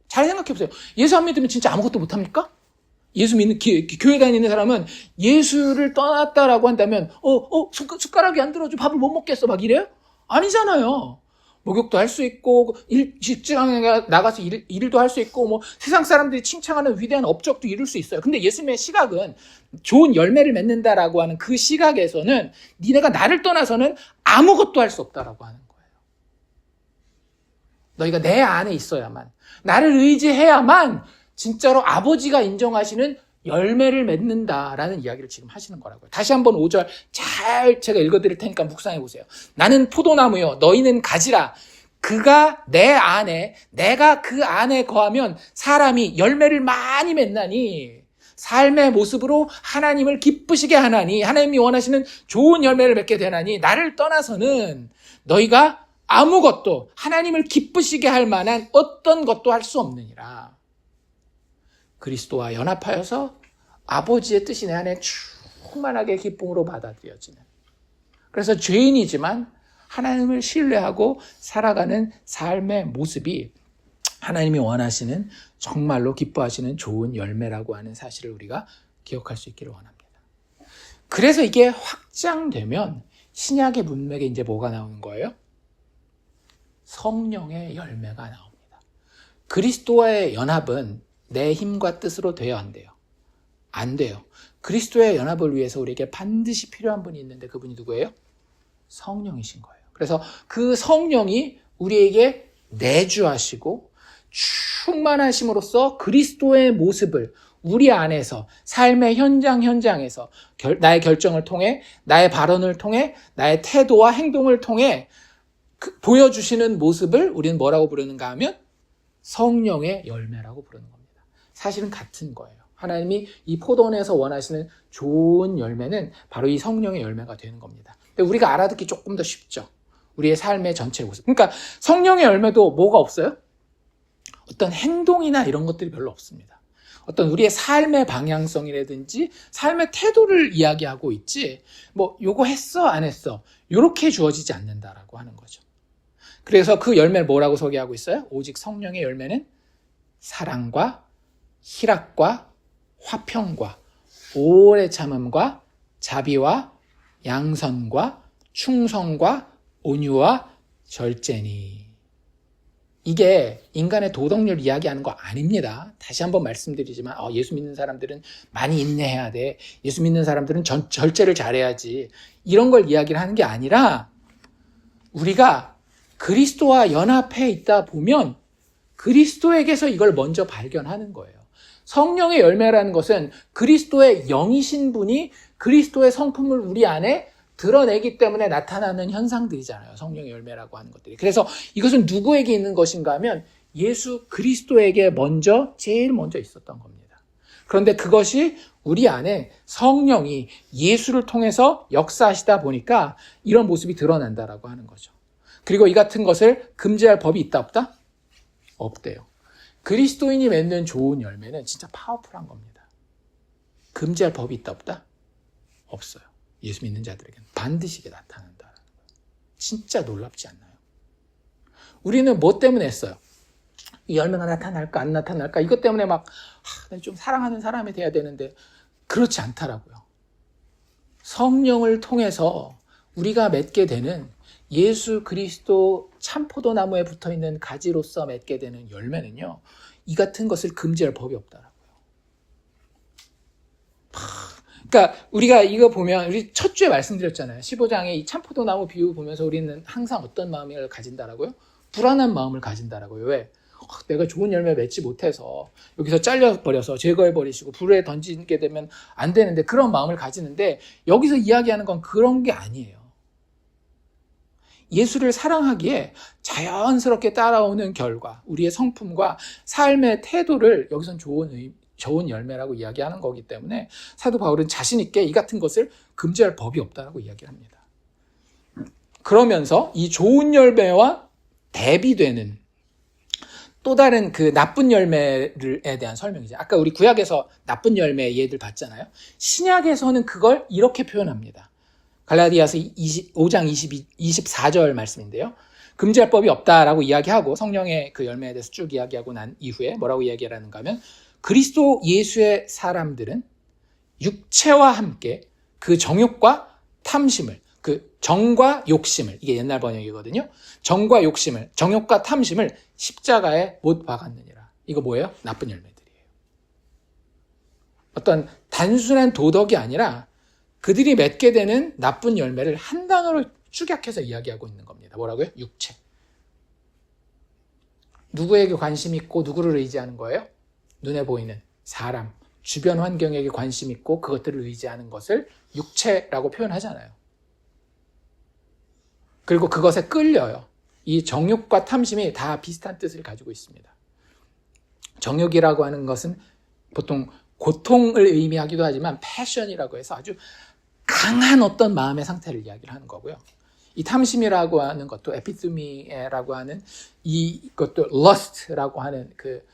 잘 생각해 보세요. 예수 안 믿으면 진짜 아무것도 못합니까? 예수 믿는 교회 다니는 사람은 예수를 떠났다라고 한다면 숟가락이 안 들어줘 밥을 못 먹겠어 막 이래요? 아니잖아요. 목욕도 할 수 있고 직장에 나가서 일도 할 수 있고 세상 사람들이 칭찬하는 위대한 업적도 이룰 수 있어요. 근데 예수님의 시각은 좋은 열매를 맺는다라고 하는 그 시각에서는 니네가 나를 떠나서는 아무것도 할 수 없다라고 하는 거예요. 너희가 내 안에 있어야만, 나를 의지해야만 진짜로 아버지가 인정하시는 열매를 맺는다라는 이야기를 지금 하시는 거라고요. 다시 한번 5절 잘 제가 읽어드릴 테니까 묵상해 보세요. 나는 포도나무요 너희는 가지라. 그가 내 안에, 내가 그 안에 거하면 사람이 열매를 많이 맺나니, 삶의 모습으로 하나님을 기쁘시게 하나니, 하나님이 원하시는 좋은 열매를 맺게 되나니, 나를 떠나서는 너희가 아무것도 하나님을 기쁘시게 할 만한 어떤 것도 할 수 없느니라. 그리스도와 연합하여서 아버지의 뜻이 내 안에 충만하게 기쁨으로 받아들여지는, 그래서 죄인이지만 하나님을 신뢰하고 살아가는 삶의 모습이 하나님이 원하시는, 정말로 기뻐하시는 좋은 열매라고 하는 사실을 우리가 기억할 수 있기를 원합니다. 그래서 이게 확장되면 신약의 문맥에 이제 뭐가 나오는 거예요? 성령의 열매가 나옵니다. 그리스도와의 연합은 내 힘과 뜻으로 돼야 안 돼요. 안 돼요. 그리스도의 연합을 위해서 우리에게 반드시 필요한 분이 있는데 그분이 누구예요? 성령이신 거예요. 그래서 그 성령이 우리에게 내주하시고 충만하심으로써 그리스도의 모습을 우리 안에서 삶의 현장에서 나의 결정을 통해, 나의 발언을 통해, 나의 태도와 행동을 통해 보여주시는 모습을 우리는 뭐라고 부르는가 하면 성령의 열매라고 부르는 겁니다. 사실은 같은 거예요. 하나님이 이 포도원에서 원하시는 좋은 열매는 바로 이 성령의 열매가 되는 겁니다. 근데 우리가 알아듣기 조금 더 쉽죠. 우리의 삶의 전체 모습. 그러니까 성령의 열매도 뭐가 없어요? 어떤 행동이나 이런 것들이 별로 없습니다. 어떤 우리의 삶의 방향성이라든지 삶의 태도를 이야기하고 있지, 요거 했어 안 했어 이렇게 주어지지 않는다라고 하는 거죠. 그래서 그 열매를 뭐라고 소개하고 있어요? 오직 성령의 열매는 사랑과 희락과 화평과 오래 참음과 자비와 양선과 충성과 온유와 절제니. 이게 인간의 도덕률 이야기하는 거 아닙니다. 다시 한번 말씀드리지만 예수 믿는 사람들은 많이 인내해야 돼. 예수 믿는 사람들은 절제를 잘해야지. 이런 걸 이야기를 하는 게 아니라, 우리가 그리스도와 연합해 있다 보면 그리스도에게서 이걸 먼저 발견하는 거예요. 성령의 열매라는 것은 그리스도의 영이신 분이 그리스도의 성품을 우리 안에 드러내기 때문에 나타나는 현상들이잖아요. 성령의 열매라고 하는 것들이. 그래서 이것은 누구에게 있는 것인가 하면 예수 그리스도에게 제일 먼저 있었던 겁니다. 그런데 그것이 우리 안에 성령이 예수를 통해서 역사하시다 보니까 이런 모습이 드러난다라고 하는 거죠. 그리고 이 같은 것을 금지할 법이 있다 없다? 없대요. 그리스도인이 맺는 좋은 열매는 진짜 파워풀한 겁니다. 금지할 법이 있다 없다? 없어요. 예수 믿는 자들에게는 반드시 이게 나타난다. 진짜 놀랍지 않나요? 우리는 뭐 때문에 했어요? 이 열매가 나타날까 안 나타날까 이것 때문에 막 좀 사랑하는 사람이 돼야 되는데 그렇지 않더라고요. 성령을 통해서 우리가 맺게 되는 예수 그리스도 참포도나무에 붙어있는 가지로서 맺게 되는 열매는요, 이 같은 것을 금지할 법이 없더라고요. 그러니까 우리가 이거 보면 우리 첫 주에 말씀드렸잖아요. 15장의 이 참포도나무 비유 보면서 우리는 항상 어떤 마음을 가진다라고요? 불안한 마음을 가진다라고요. 왜? 내가 좋은 열매 맺지 못해서 여기서 잘려버려서 제거해버리시고 불에 던지게 되면 안 되는데 그런 마음을 가지는데 여기서 이야기하는 건 그런 게 아니에요. 예수를 사랑하기에 자연스럽게 따라오는 결과, 우리의 성품과 삶의 태도를 여기선 좋은 열매라고 이야기하는 거기 때문에 사도 바울은 자신 있게 이 같은 것을 금지할 법이 없다고 이야기합니다. 그러면서 이 좋은 열매와 대비되는 또 다른 그 나쁜 열매에 대한 설명이죠. 아까 우리 구약에서 나쁜 열매 예들 봤잖아요. 신약에서는 그걸 이렇게 표현합니다. 갈라디아서 5장 24절 말씀인데요. 금지할 법이 없다라고 이야기하고 성령의 그 열매에 대해서 쭉 이야기하고 난 이후에 뭐라고 이야기하는가 하면 그리스도 예수의 사람들은 육체와 함께 그 정욕과 탐심을, 그 정과 욕심을, 이게 옛날 번역이거든요. 정과 욕심을, 정욕과 탐심을 십자가에 못 박았느니라. 이거 뭐예요? 나쁜 열매들이에요. 어떤 단순한 도덕이 아니라 그들이 맺게 되는 나쁜 열매를 한 단어로 축약해서 이야기하고 있는 겁니다. 뭐라고요? 육체. 누구에게 관심 있고 누구를 의지하는 거예요? 눈에 보이는 사람, 주변 환경에게 관심 있고 그것들을 의지하는 것을 육체라고 표현하잖아요. 그리고 그것에 끌려요. 이 정욕과 탐심이 다 비슷한 뜻을 가지고 있습니다. 정욕이라고 하는 것은 보통 고통을 의미하기도 하지만 패션이라고 해서 아주 강한 어떤 마음의 상태를 이야기를 하는 거고요. 이 탐심이라고 하는 것도 에피스미라고 하는 이것도 lust라고 하는 그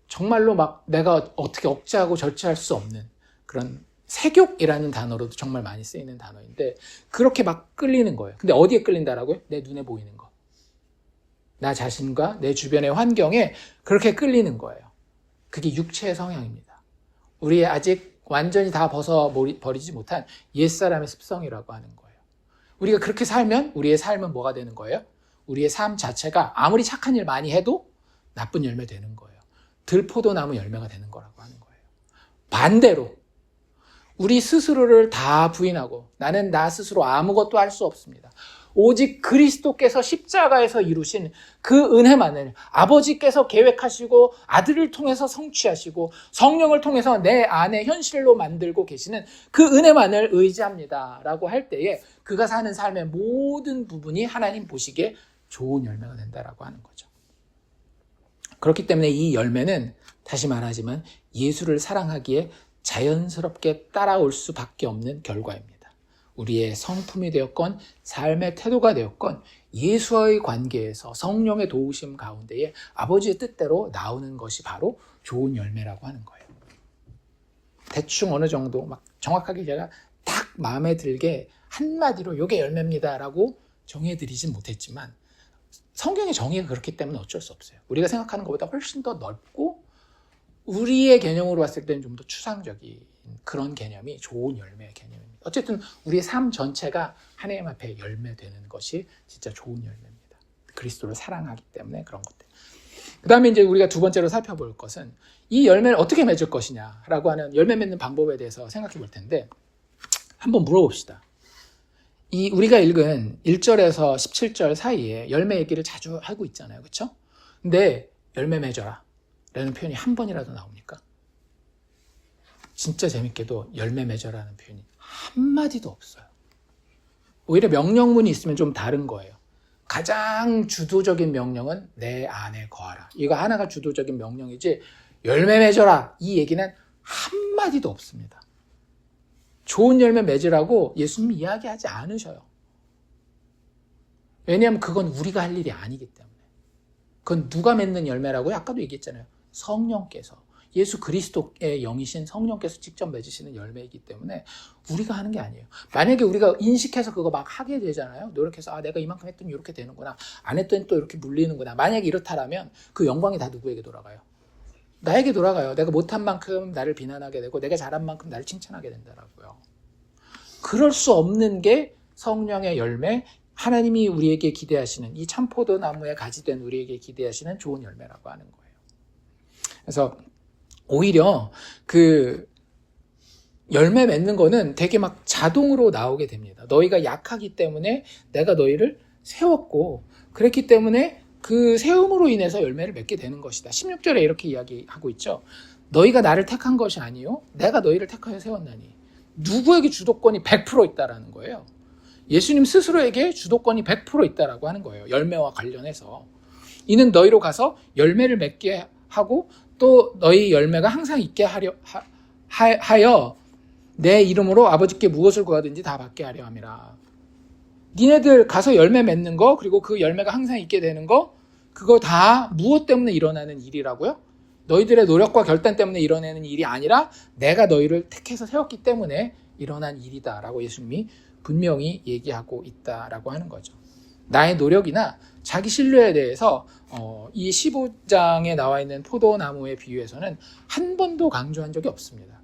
정말로 막 내가 어떻게 억제하고 절제할 수 없는 그런 색욕이라는 단어로도 정말 많이 쓰이는 단어인데 그렇게 막 끌리는 거예요. 근데 어디에 끌린다라고요? 내 눈에 보이는 거. 나 자신과 내 주변의 환경에 그렇게 끌리는 거예요. 그게 육체의 성향입니다. 우리의 아직 완전히 다 벗어버리지 못한 옛사람의 습성이라고 하는 거예요. 우리가 그렇게 살면 우리의 삶은 뭐가 되는 거예요? 우리의 삶 자체가 아무리 착한 일 많이 해도 나쁜 열매 되는 거예요. 들포도나무 열매가 되는 거라고 하는 거예요. 반대로 우리 스스로를 다 부인하고 나는 나 스스로 아무것도 할 수 없습니다. 오직 그리스도께서 십자가에서 이루신 그 은혜만을 아버지께서 계획하시고 아들을 통해서 성취하시고 성령을 통해서 내 안에 현실로 만들고 계시는 그 은혜만을 의지합니다 라고 할 때에 그가 사는 삶의 모든 부분이 하나님 보시기에 좋은 열매가 된다라고 하는 거죠. 그렇기 때문에 이 열매는 다시 말하지만 예수를 사랑하기에 자연스럽게 따라올 수밖에 없는 결과입니다. 우리의 성품이 되었건 삶의 태도가 되었건 예수와의 관계에서 성령의 도우심 가운데에 아버지의 뜻대로 나오는 것이 바로 좋은 열매라고 하는 거예요. 대충 어느 정도 막 정확하게 제가 딱 마음에 들게 한마디로 이게 열매입니다라고 정해드리진 못했지만 성경의 정의가 그렇기 때문에 어쩔 수 없어요. 우리가 생각하는 것보다 훨씬 더 넓고 우리의 개념으로 봤을 때는 좀 더 추상적인 그런 개념이 좋은 열매의 개념입니다. 어쨌든 우리의 삶 전체가 하나님 앞에 열매되는 것이 진짜 좋은 열매입니다. 그리스도를 사랑하기 때문에 그런 것들. 그 다음에 이제 우리가 두 번째로 살펴볼 것은 이 열매를 어떻게 맺을 것이냐라고 하는 열매 맺는 방법에 대해서 생각해 볼 텐데 한번 물어봅시다. 이 우리가 읽은 1절에서 17절 사이에 열매 얘기를 자주 하고 있잖아요. 그렇죠? 근데 열매 맺어라 라는 표현이 한 번이라도 나옵니까? 진짜 재밌게도 열매 맺어라는 표현이 한마디도 없어요. 오히려 명령문이 있으면 좀 다른 거예요. 가장 주도적인 명령은 내 안에 거하라. 이거 하나가 주도적인 명령이지 열매 맺어라 이 얘기는 한마디도 없습니다. 좋은 열매 맺으라고 예수님이 이야기하지 않으셔요. 왜냐하면 그건 우리가 할 일이 아니기 때문에. 그건 누가 맺는 열매라고요? 아까도 얘기했잖아요. 성령께서 예수 그리스도의 영이신 성령께서 직접 맺으시는 열매이기 때문에 우리가 하는 게 아니에요. 만약에 우리가 인식해서 그거 막 하게 되잖아요. 노력해서 내가 이만큼 했더니 이렇게 되는구나. 안 했더니 또 이렇게 물리는구나. 만약에 이렇다라면 그 영광이 다 누구에게 돌아가요? 나에게 돌아가요. 내가 못한 만큼 나를 비난하게 되고 내가 잘한 만큼 나를 칭찬하게 된다라고요. 그럴 수 없는 게 성령의 열매, 하나님이 우리에게 기대하시는 이 참포도나무에 가지된 우리에게 기대하시는 좋은 열매라고 하는 거예요. 그래서 오히려 그 열매 맺는 거는 되게 막 자동으로 나오게 됩니다. 너희가 약하기 때문에 내가 너희를 세웠고 그랬기 때문에 그 세움으로 인해서 열매를 맺게 되는 것이다. 16절에 이렇게 이야기하고 있죠. 너희가 나를 택한 것이 아니요 내가 너희를 택하여 세웠나니. 누구에게 주도권이 100% 있다라는 거예요. 예수님 스스로에게 주도권이 100% 있다라고 하는 거예요. 열매와 관련해서. 이는 너희로 가서 열매를 맺게 하고 또 너희 열매가 항상 있게 하여 내 이름으로 아버지께 무엇을 구하든지 다 받게 하려 함이라. 니네들 가서 열매 맺는 거 그리고 그 열매가 항상 있게 되는 거 그거 다 무엇 때문에 일어나는 일이라고요? 너희들의 노력과 결단 때문에 일어나는 일이 아니라 내가 너희를 택해서 세웠기 때문에 일어난 일이다라고 예수님이 분명히 얘기하고 있다라고 하는 거죠. 나의 노력이나 자기 신뢰에 대해서 이 15장에 나와 있는 포도나무의 비유에서는 한 번도 강조한 적이 없습니다.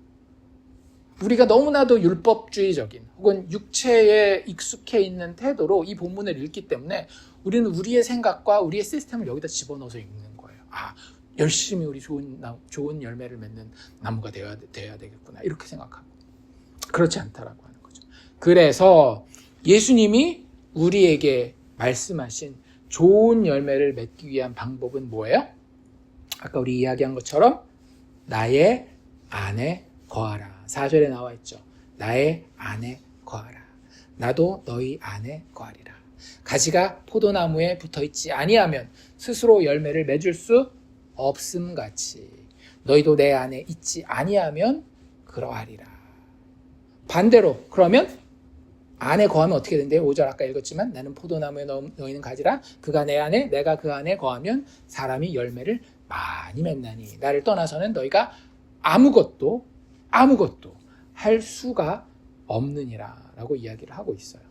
우리가 너무나도 율법주의적인 혹은 육체에 익숙해 있는 태도로 이 본문을 읽기 때문에 우리는 우리의 생각과 우리의 시스템을 여기다 집어넣어서 읽는 거예요. 열심히 우리 좋은 열매를 맺는 나무가 되어야 되겠구나 이렇게 생각하고 그렇지 않다라고 하는 거죠. 그래서 예수님이 우리에게 말씀하신 좋은 열매를 맺기 위한 방법은 뭐예요? 아까 우리 이야기한 것처럼 나의 안에 거하라. 4절에 나와 있죠. 나의 안에 거하라. 나도 너희 안에 거하리라. 가지가 포도나무에 붙어있지 아니하면 스스로 열매를 맺을 수 없음같이 너희도 내 안에 있지 아니하면 그러하리라. 반대로 그러면 안에 거하면 어떻게 된대요? 5절 아까 읽었지만 나는 포도나무에 너희는 가지라. 그가 내 안에 내가 그 안에 거하면 사람이 열매를 많이 맺나니 나를 떠나서는 너희가 아무것도 할 수가 없느니라 라고 이야기를 하고 있어요.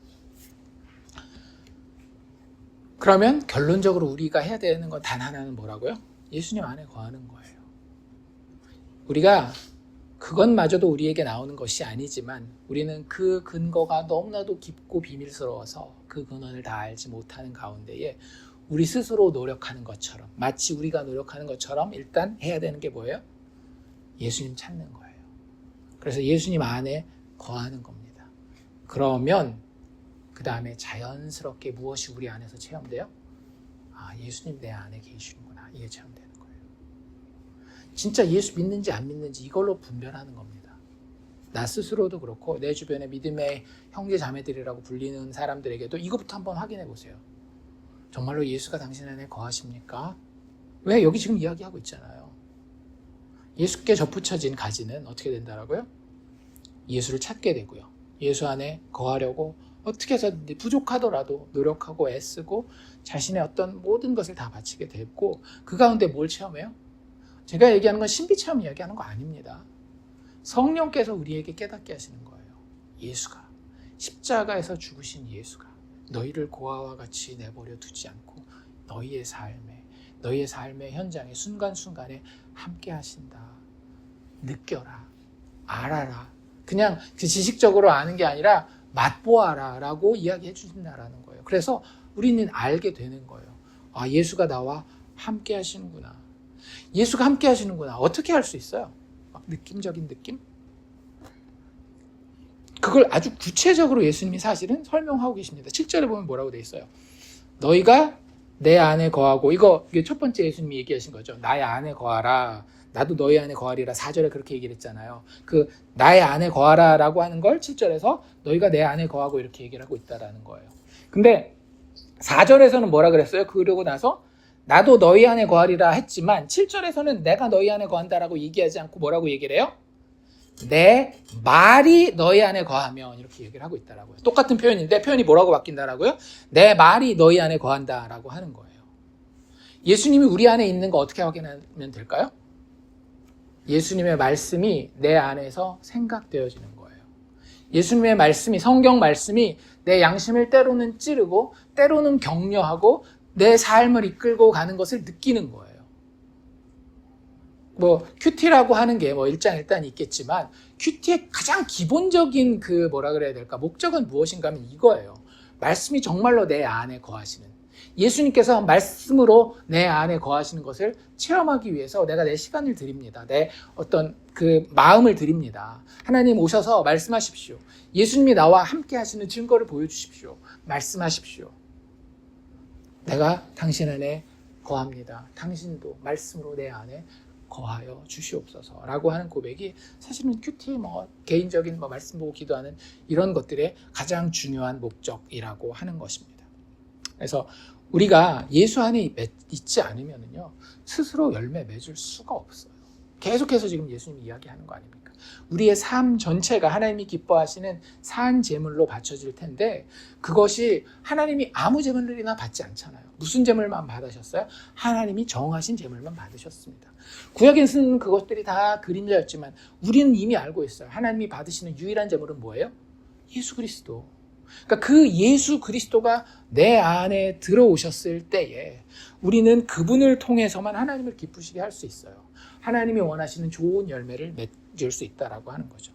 그러면 결론적으로 우리가 해야 되는 건 단 하나는 뭐라고요? 예수님 안에 거하는 거예요. 우리가 그것마저도 우리에게 나오는 것이 아니지만 우리는 그 근거가 너무나도 깊고 비밀스러워서 그 근원을 다 알지 못하는 가운데에 우리 스스로 노력하는 것처럼 마치 우리가 노력하는 것처럼 일단 해야 되는 게 뭐예요? 예수님 찾는 거예요. 그래서 예수님 안에 거하는 겁니다. 그러면 그 다음에 자연스럽게 무엇이 우리 안에서 체험돼요? 예수님 내 안에 계시는구나. 이게 체험되는 거예요. 진짜 예수 믿는지 안 믿는지 이걸로 분별하는 겁니다. 나 스스로도 그렇고 내 주변에 믿음의 형제 자매들이라고 불리는 사람들에게도 이것부터 한번 확인해 보세요. 정말로 예수가 당신 안에 거하십니까? 왜? 여기 지금 이야기하고 있잖아요. 예수께 접붙여진 가지는 어떻게 된다라고요? 예수를 찾게 되고요. 예수 안에 거하려고 어떻게 해서 부족하더라도 노력하고 애쓰고 자신의 어떤 모든 것을 다 바치게 되고 그 가운데 뭘 체험해요? 제가 얘기하는 건 신비체험 이야기하는 거 아닙니다. 성령께서 우리에게 깨닫게 하시는 거예요. 예수가 십자가에서 죽으신 예수가 너희를 고아와 같이 내버려 두지 않고 너희의 삶의 현장에 순간순간에 함께 하신다. 느껴라. 알아라. 그냥 그 지식적으로 아는 게 아니라 맛보아라 라고 이야기해 주신다라는 거예요. 그래서 우리는 알게 되는 거예요. 예수가 나와 함께 하시는구나. 예수가 함께 하시는구나. 어떻게 할 수 있어요? 막 느낌적인 느낌? 그걸 아주 구체적으로 예수님이 사실은 설명하고 계십니다. 7절에 보면 뭐라고 돼 있어요? 너희가 내 안에 거하고 이게 첫 번째 예수님이 얘기하신 거죠. 나의 안에 거하라. 나도 너희 안에 거하리라. 4절에 그렇게 얘기를 했잖아요. 그 나의 안에 거하라 라고 하는 걸 7절에서 너희가 내 안에 거하고 이렇게 얘기를 하고 있다라는 거예요. 근데 4절에서는 뭐라 그랬어요? 그러고 나서 나도 너희 안에 거하리라 했지만 7절에서는 내가 너희 안에 거한다라고 얘기하지 않고 뭐라고 얘기를 해요? 내 말이 너희 안에 거하면 이렇게 얘기를 하고 있다라고요. 똑같은 표현인데 표현이 뭐라고 바뀐다라고요? 내 말이 너희 안에 거한다라고 하는 거예요. 예수님이 우리 안에 있는 거 어떻게 확인하면 될까요? 예수님의 말씀이 내 안에서 생각되어지는 거예요. 예수님의 말씀이, 성경 말씀이 내 양심을 때로는 찌르고 때로는 격려하고 내 삶을 이끌고 가는 것을 느끼는 거예요. 큐티라고 하는 게 일장일단이 있겠지만 큐티의 가장 기본적인 뭐라 그래야 될까? 목적은 무엇인가 하면 이거예요. 말씀이 정말로 내 안에 거하시는. 예수님께서 말씀으로 내 안에 거하시는 것을 체험하기 위해서 내가 내 시간을 드립니다. 내 어떤 마음을 드립니다. 하나님 오셔서 말씀하십시오. 예수님이 나와 함께 하시는 증거를 보여주십시오. 말씀하십시오. 내가 당신 안에 거합니다. 당신도 말씀으로 내 안에 거하여 주시옵소서 라고 하는 고백이 사실은 큐티 개인적인 말씀 보고 기도하는 이런 것들의 가장 중요한 목적이라고 하는 것입니다. 그래서 우리가 예수 안에 있지 않으면요 스스로 열매 맺을 수가 없어요. 계속해서 지금 예수님이 이야기하는 거 아닙니까? 우리의 삶 전체가 하나님이 기뻐하시는 산 제물로 바쳐질 텐데 그것이 하나님이 아무 제물이나 받지 않잖아요. 무슨 제물만 받으셨어요? 하나님이 정하신 제물만 받으셨습니다. 구약에서는 그것들이 다 그림자였지만 우리는 이미 알고 있어요. 하나님이 받으시는 유일한 제물은 뭐예요? 예수 그리스도. 그러니까 그 예수 그리스도가 내 안에 들어오셨을 때에 우리는 그분을 통해서만 하나님을 기쁘시게 할 수 있어요. 하나님이 원하시는 좋은 열매를 맺을 수 있다라고 하는 거죠.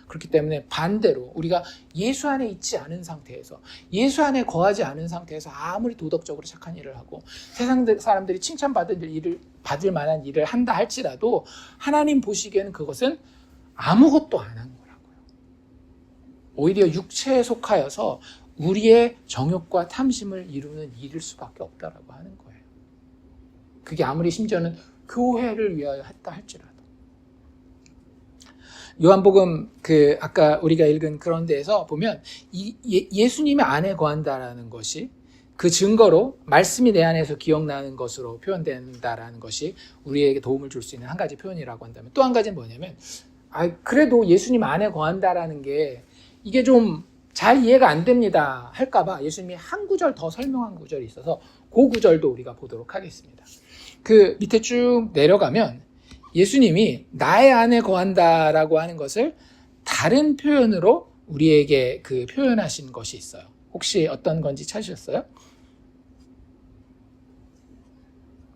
그렇기 때문에 반대로 우리가 예수 안에 있지 않은 상태에서 예수 안에 거하지 않은 상태에서 아무리 도덕적으로 착한 일을 하고 세상 사람들이 받을 만한 일을 한다 할지라도 하나님 보시기에는 그것은 아무것도 안 한 거라고요. 오히려 육체에 속하여서 우리의 정욕과 탐심을 이루는 일일 수밖에 없다라고 하는 거예요. 그게 아무리 심지어는 교회를 위하여 했다 할지라도. 요한복음 아까 우리가 읽은 그런 데에서 보면 예수님의 안에 거한다라는 것이 그 증거로 말씀이 내 안에서 기억나는 것으로 표현된다라는 것이 우리에게 도움을 줄 수 있는 한 가지 표현이라고 한다면 또 한 가지는 뭐냐면 그래도 예수님 안에 거한다라는 게 이게 좀 잘 이해가 안 됩니다 할까봐 예수님이 한 구절 더 설명한 구절이 있어서 그 구절도 우리가 보도록 하겠습니다. 밑에 쭉 내려가면 예수님이 나의 안에 거한다라고 하는 것을 다른 표현으로 우리에게 표현하신 것이 있어요. 혹시 어떤 건지 찾으셨어요?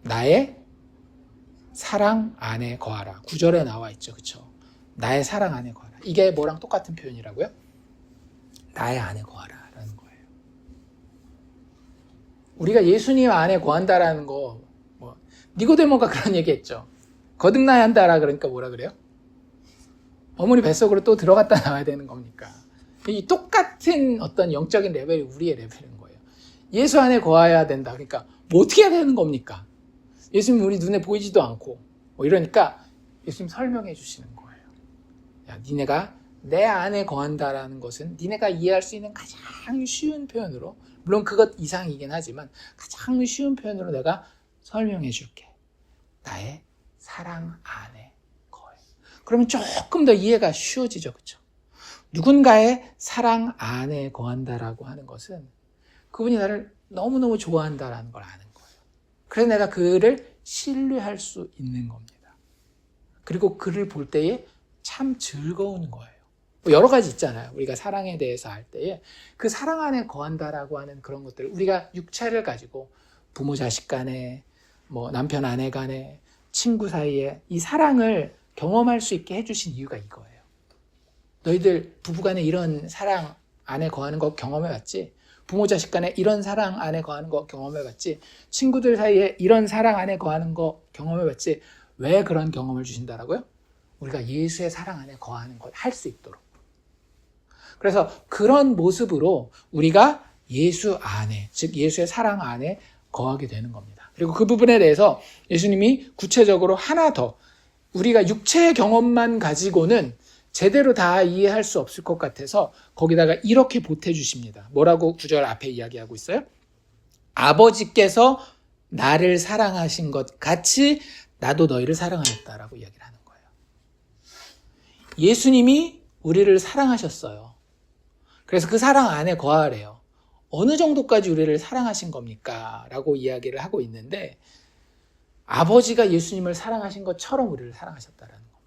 나의 사랑 안에 거하라. 9절에 나와 있죠. 그렇죠? 나의 사랑 안에 거하라. 이게 뭐랑 똑같은 표현이라고요? 나의 안에 거하라라는 거예요. 우리가 예수님 안에 거한다라는 거 니고데모가 그런 얘기했죠. 거듭나야 한다라 그러니까 뭐라 그래요? 어머니 뱃속으로 또 들어갔다 나와야 되는 겁니까? 이 똑같은 어떤 영적인 레벨이 우리의 레벨인 거예요. 예수 안에 거해야 된다. 그러니까 어떻게 해야 되는 겁니까? 예수님 우리 눈에 보이지도 않고 이러니까 예수님 설명해 주시는 거예요. 야, 니네가 내 안에 거한다라는 것은 니네가 이해할 수 있는 가장 쉬운 표현으로, 물론 그것 이상이긴 하지만 가장 쉬운 표현으로 내가 설명해 줄게. 나의 사랑 안에 거해. 그러면 조금 더 이해가 쉬워지죠. 그렇죠? 누군가의 사랑 안에 거한다라고 하는 것은 그분이 나를 너무너무 좋아한다라는 걸 아는 거예요. 그래서 내가 그를 신뢰할 수 있는 겁니다. 그리고 그를 볼 때에 참 즐거운 거예요. 여러 가지 있잖아요. 우리가 사랑에 대해서 할 때에 그 사랑 안에 거한다라고 하는 그런 것들을 우리가 육체를 가지고 부모 자식 간에 남편 아내 간에 친구 사이에 이 사랑을 경험할 수 있게 해주신 이유가 이거예요. 너희들 부부간에 이런 사랑 안에 거하는 거 경험해봤지? 부모 자식 간에 이런 사랑 안에 거하는 거 경험해봤지? 친구들 사이에 이런 사랑 안에 거하는 거 경험해봤지? 왜 그런 경험을 주신다라고요? 우리가 예수의 사랑 안에 거하는 걸 할 수 있도록. 그래서 그런 모습으로 우리가 예수 안에, 즉 예수의 사랑 안에 거하게 되는 겁니다. 그리고 그 부분에 대해서 예수님이 구체적으로 하나 더, 우리가 육체의 경험만 가지고는 제대로 다 이해할 수 없을 것 같아서 거기다가 이렇게 보태주십니다. 뭐라고 9절 앞에 이야기하고 있어요? 아버지께서 나를 사랑하신 것 같이 나도 너희를 사랑하였다라고 이야기를 하는 거예요. 예수님이 우리를 사랑하셨어요. 그래서 그 사랑 안에 거하래요. 어느 정도까지 우리를 사랑하신 겁니까? 라고 이야기를 하고 있는데 아버지가 예수님을 사랑하신 것처럼 우리를 사랑하셨다라는 겁니다.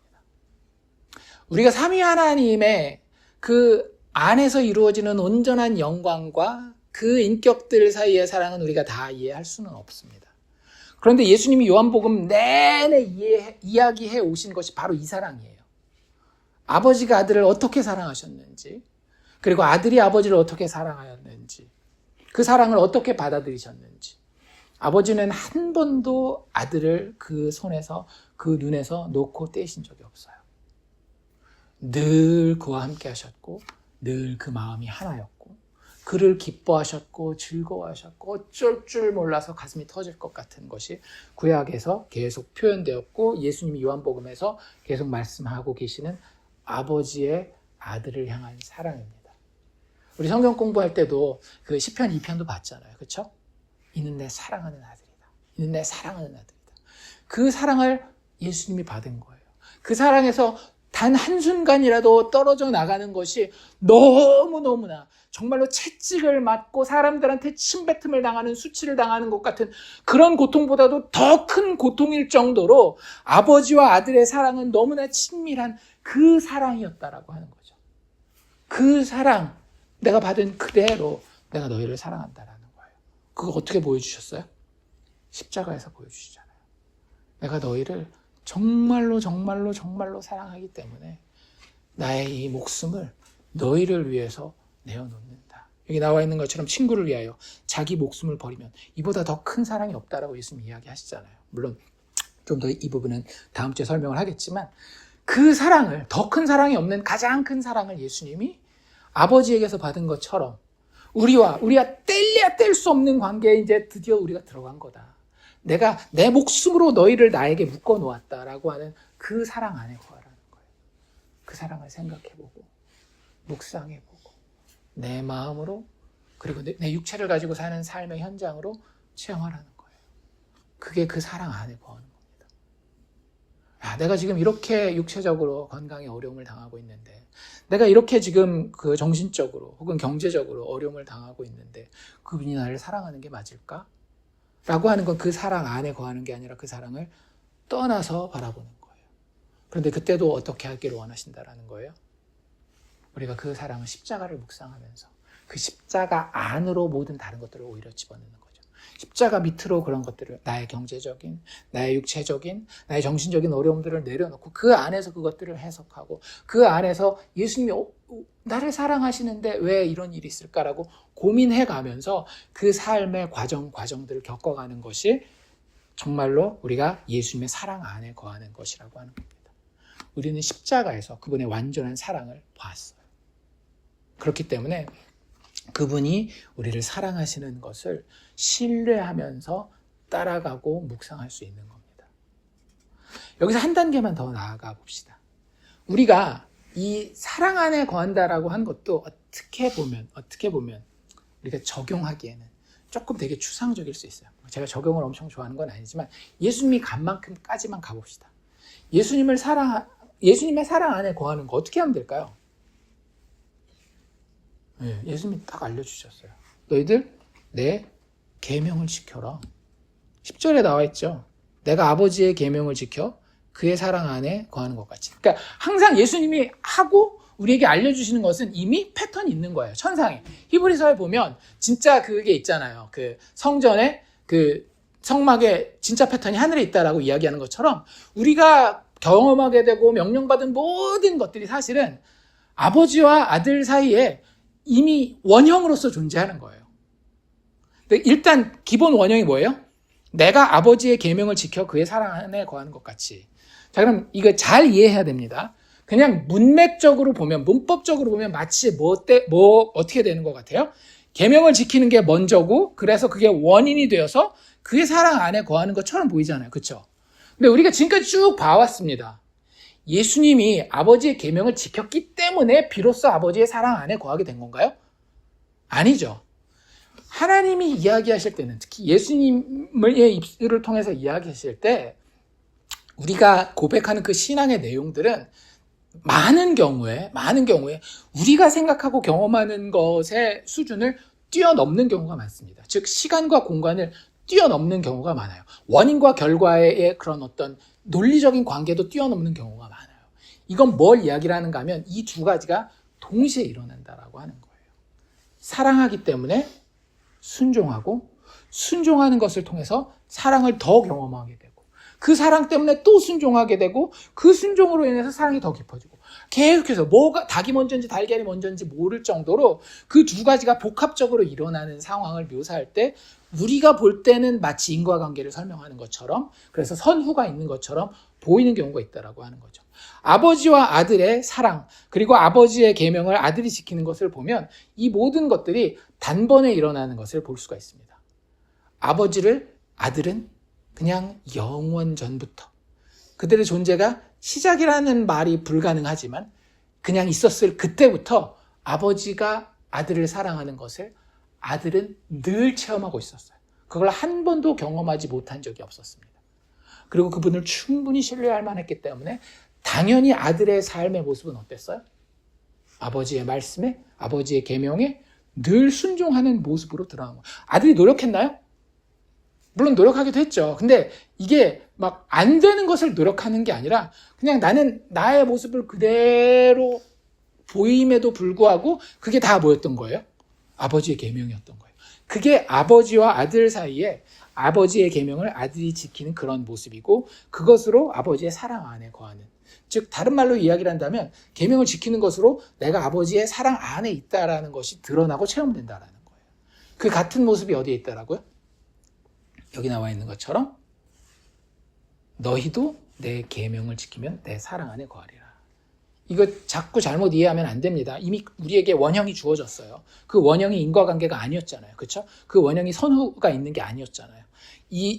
우리가 삼위 하나님의 그 안에서 이루어지는 온전한 영광과 그 인격들 사이의 사랑은 우리가 다 이해할 수는 없습니다. 그런데 예수님이 요한복음 내내 이야기해 오신 것이 바로 이 사랑이에요. 아버지가 아들을 어떻게 사랑하셨는지, 그리고 아들이 아버지를 어떻게 사랑하였는지, 그 사랑을 어떻게 받아들이셨는지. 아버지는 한 번도 아들을 그 손에서, 그 눈에서 놓고 떼신 적이 없어요. 늘 그와 함께 하셨고, 늘 그 마음이 하나였고, 그를 기뻐하셨고 즐거워하셨고 어쩔 줄 몰라서 가슴이 터질 것 같은 것이 구약에서 계속 표현되었고, 예수님이 요한복음에서 계속 말씀하고 계시는 아버지의 아들을 향한 사랑입니다. 우리 성경 공부할 때도 그 시편 2편도 봤잖아요. 그렇죠? 이는 내 사랑하는 아들이다. 이는 내 사랑하는 아들이다. 그 사랑을 예수님이 받은 거예요. 그 사랑에서 단 한순간이라도 떨어져 나가는 것이 너무너무나 정말로 채찍을 맞고 사람들한테 침뱉음을 당하는, 수치를 당하는 것 같은 그런 고통보다도 더 큰 고통일 정도로 아버지와 아들의 사랑은 너무나 친밀한 그 사랑이었다라고 하는 거죠. 그 사랑, 내가 받은 그대로 내가 너희를 사랑한다라는 거예요. 그거 어떻게 보여주셨어요? 십자가에서 보여주시잖아요. 내가 너희를 정말로 정말로 정말로 사랑하기 때문에 나의 이 목숨을 너희를 위해서 내어놓는다. 여기 나와 있는 것처럼 친구를 위하여 자기 목숨을 버리면 이보다 더 큰 사랑이 없다라고 예수님 이야기하시잖아요. 물론 좀 더 이 부분은 다음 주에 설명을 하겠지만, 그 사랑을, 더 큰 사랑이 없는 가장 큰 사랑을 예수님이 아버지에게서 받은 것처럼 우리가 뗄래야 뗄 수 없는 관계에 이제 드디어 우리가 들어간 거다. 내가 내 목숨으로 너희를 나에게 묶어 놓았다라고 하는 그 사랑 안에 거하라는 거예요. 그 사랑을 생각해보고 묵상해보고 내 마음으로, 그리고 내 육체를 가지고 사는 삶의 현장으로 체험하라는 거예요. 그게 그 사랑 안에 거하는 겁니다. 내가 지금 이렇게 육체적으로 건강에 어려움을 당하고 있는데, 내가 이렇게 지금 그 정신적으로 혹은 경제적으로 어려움을 당하고 있는데 그분이 나를 사랑하는 게 맞을까? 라고 하는 건 그 사랑 안에 거하는 게 아니라 그 사랑을 떠나서 바라보는 거예요. 그런데 그때도 어떻게 하기를 원하신다라는 거예요? 우리가 그 사랑을, 십자가를 묵상하면서 그 십자가 안으로 모든 다른 것들을 오히려 집어넣는 거죠. 십자가 밑으로 그런 것들을, 나의 경제적인, 나의 육체적인, 나의 정신적인 어려움들을 내려놓고 그 안에서 그것들을 해석하고, 그 안에서 예수님이 나를 사랑하시는데 왜 이런 일이 있을까라고 고민해가면서 그 삶의 과정들을 겪어가는 것이 정말로 우리가 예수님의 사랑 안에 거하는 것이라고 하는 겁니다. 우리는 십자가에서 그분의 완전한 사랑을 봤어요. 그렇기 때문에 그분이 우리를 사랑하시는 것을 신뢰하면서 따라가고 묵상할 수 있는 겁니다. 여기서 한 단계만 더 나아가 봅시다. 우리가 이 사랑 안에 거한다라고 한 것도 어떻게 보면 우리가 적용하기에는 조금 되게 추상적일 수 있어요. 제가 적용을 엄청 좋아하는 건 아니지만 예수님이 간 만큼까지만 가봅시다. 예수님의 사랑 안에 거하는 거 어떻게 하면 될까요? 네, 예수님이 딱 알려주셨어요. 너희들 내 계명을 지켜라. 10절에 나와 있죠. 내가 아버지의 계명을 지켜 그의 사랑 안에 거하는 것 같이. 그러니까 항상 예수님이 하고 우리에게 알려주시는 것은 이미 패턴이 있는 거예요. 천상에. 히브리서에 보면 진짜 그게 있잖아요. 그 성전에 그 성막에 진짜 패턴이 하늘에 있다라고 이야기하는 것처럼 우리가 경험하게 되고 명령받은 모든 것들이 사실은 아버지와 아들 사이에 이미 원형으로서 존재하는 거예요. 근데 일단 기본 원형이 뭐예요? 내가 아버지의 계명을 지켜 그의 사랑 안에 거하는 것 같이. 자, 그럼 이거 잘 이해해야 됩니다. 그냥 문맥적으로 보면, 문법적으로 보면 마치 어떻게 되는 것 같아요? 계명을 지키는 게 먼저고, 그래서 그게 원인이 되어서 그의 사랑 안에 거하는 것처럼 보이잖아요. 그렇죠? 근데 우리가 지금까지 쭉 봐왔습니다. 예수님이 아버지의 계명을 지켰기 때문에 비로소 아버지의 사랑 안에 거하게 된 건가요? 아니죠. 하나님이 이야기하실 때는, 특히 예수님의 입술을 통해서 이야기하실 때 우리가 고백하는 그 신앙의 내용들은 많은 경우에 우리가 생각하고 경험하는 것의 수준을 뛰어넘는 경우가 많습니다. 즉 시간과 공간을 뛰어넘는 경우가 많아요. 원인과 결과의 그런 어떤 논리적인 관계도 뛰어넘는 경우가 많아요. 이건 뭘 이야기를 하는가 하면 이 두 가지가 동시에 일어난다라고 하는 거예요. 사랑하기 때문에 순종하고 순종하는 것을 통해서 사랑을 더 경험하게 되고 그 사랑 때문에 또 순종하게 되고 그 순종으로 인해서 사랑이 더 깊어지고 계속해서 뭐가 닭이 먼저인지 달걀이 먼저인지 모를 정도로 그 두 가지가 복합적으로 일어나는 상황을 묘사할 때 우리가 볼 때는 마치 인과관계를 설명하는 것처럼 그래서 선후가 있는 것처럼 보이는 경우가 있다라고 하는 거죠. 아버지와 아들의 사랑 그리고 아버지의 계명을 아들이 지키는 것을 보면 이 모든 것들이 단번에 일어나는 것을 볼 수가 있습니다. 아버지를 아들은 그냥 영원 전부터 그들의 존재가 시작이라는 말이 불가능하지만 그냥 있었을 그때부터 아버지가 아들을 사랑하는 것을 아들은 늘 체험하고 있었어요. 그걸 한 번도 경험하지 못한 적이 없었습니다. 그리고 그분을 충분히 신뢰할 만했기 때문에 당연히 아들의 삶의 모습은 어땠어요? 아버지의 말씀에, 아버지의 계명에 늘 순종하는 모습으로 드러난 거예요. 아들이 노력했나요? 물론 노력하기도 했죠. 근데 이게 막 안 되는 것을 노력하는 게 아니라 그냥 나는 나의 모습을 그대로 보임에도 불구하고 그게 다 뭐였던 거예요? 아버지의 계명이었던 거예요. 그게 아버지와 아들 사이에 아버지의 계명을 아들이 지키는 그런 모습이고 그것으로 아버지의 사랑 안에 거하는 즉 다른 말로 이야기를 한다면 계명을 지키는 것으로 내가 아버지의 사랑 안에 있다라는 것이 드러나고 체험된다라는 거예요. 그 같은 모습이 어디에 있다라고요? 여기 나와 있는 것처럼 너희도 내 계명을 지키면 내 사랑 안에 거하리라. 이거 자꾸 잘못 이해하면 안 됩니다. 이미 우리에게 원형이 주어졌어요. 그 원형이 인과관계가 아니었잖아요. 그렇죠? 그 원형이 선후가 있는 게 아니었잖아요.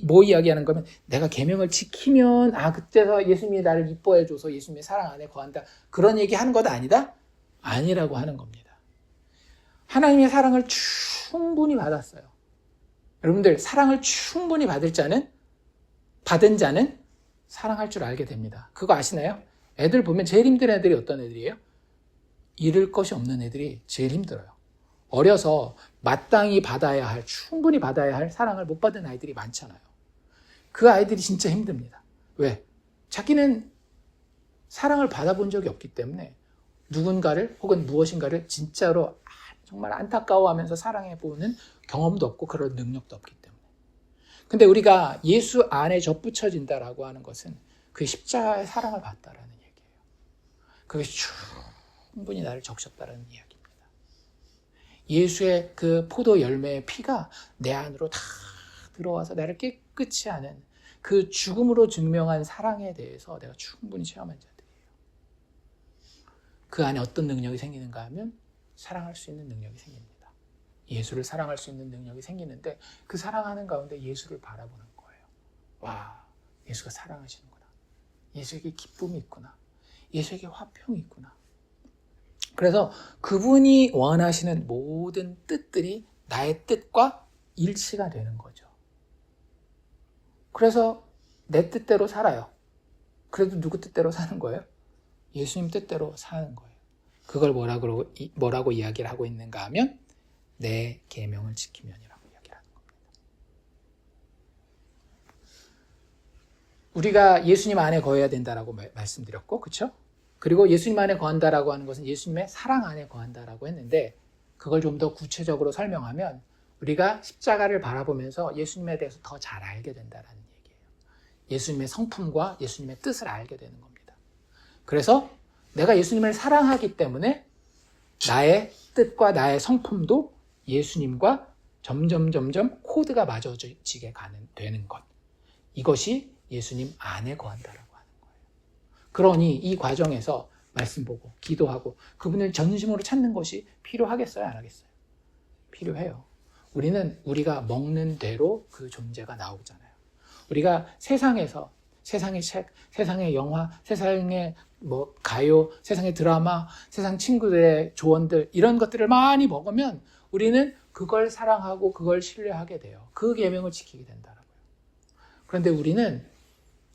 뭐 이야기하는 거면 내가 계명을 지키면 그때서 예수님이 나를 이뻐해줘서 예수님의 사랑 안에 거한다. 그런 얘기하는 것 아니다? 아니라고 하는 겁니다. 하나님의 사랑을 충분히 받았어요. 여러분들 사랑을 충분히 받은 자는 사랑할 줄 알게 됩니다. 그거 아시나요? 애들 보면 제일 힘든 애들이 어떤 애들이에요? 잃을 것이 없는 애들이 제일 힘들어요. 어려서 마땅히 충분히 받아야 할 사랑을 못 받은 아이들이 많잖아요. 그 아이들이 진짜 힘듭니다. 왜? 자기는 사랑을 받아본 적이 없기 때문에 누군가를 혹은 무엇인가를 진짜로 정말 안타까워하면서 사랑해보는 경험도 없고 그런 능력도 없기 때문에. 근데 우리가 예수 안에 접붙여진다라고 하는 것은 그 십자가의 사랑을 받다라는 얘기예요. 그게 충분히 나를 적셨다라는 이야기입니다. 예수의 그 포도 열매의 피가 내 안으로 다 들어와서 나를 깨끗이 하는 그 죽음으로 증명한 사랑에 대해서 내가 충분히 체험한 자들이에요. 그 안에 어떤 능력이 생기는가 하면 사랑할 수 있는 능력이 생깁니다. 예수를 사랑할 수 있는 능력이 생기는데 그 사랑하는 가운데 예수를 바라보는 거예요. 와, 예수가 사랑하시는구나. 예수에게 기쁨이 있구나. 예수에게 화평이 있구나. 그래서 그분이 원하시는 모든 뜻들이 나의 뜻과 일치가 되는 거죠. 그래서 내 뜻대로 살아요. 그래도 누구 뜻대로 사는 거예요? 예수님 뜻대로 사는 거예요. 그걸 뭐라고 이야기를 하고 있는가 하면 내 계명을 지키면이라고 이야기를 하는 겁니다. 우리가 예수님 안에 거해야 된다라고 말씀드렸고, 그렇죠? 그리고 예수님 안에 거한다라고 하는 것은 예수님의 사랑 안에 거한다라고 했는데 그걸 좀 더 구체적으로 설명하면 우리가 십자가를 바라보면서 예수님에 대해서 더 잘 알게 된다는 얘기예요. 예수님의 성품과 예수님의 뜻을 알게 되는 겁니다. 그래서 내가 예수님을 사랑하기 때문에 나의 뜻과 나의 성품도 예수님과 점점 코드가 맞춰지게 되는 것. 이것이 예수님 안에 거한다라고 하는 거예요. 그러니 이 과정에서 말씀 보고 기도하고 그분을 전심으로 찾는 것이 필요하겠어요? 안 하겠어요? 필요해요. 우리가 먹는 대로 그 존재가 나오잖아요. 우리가 세상에서 세상의 책, 세상의 영화, 세상의 가요, 세상의 드라마, 세상 친구들의 조언들 이런 것들을 많이 먹으면 우리는 그걸 사랑하고 그걸 신뢰하게 돼요. 그 계명을 지키게 된다라고요. 그런데 우리는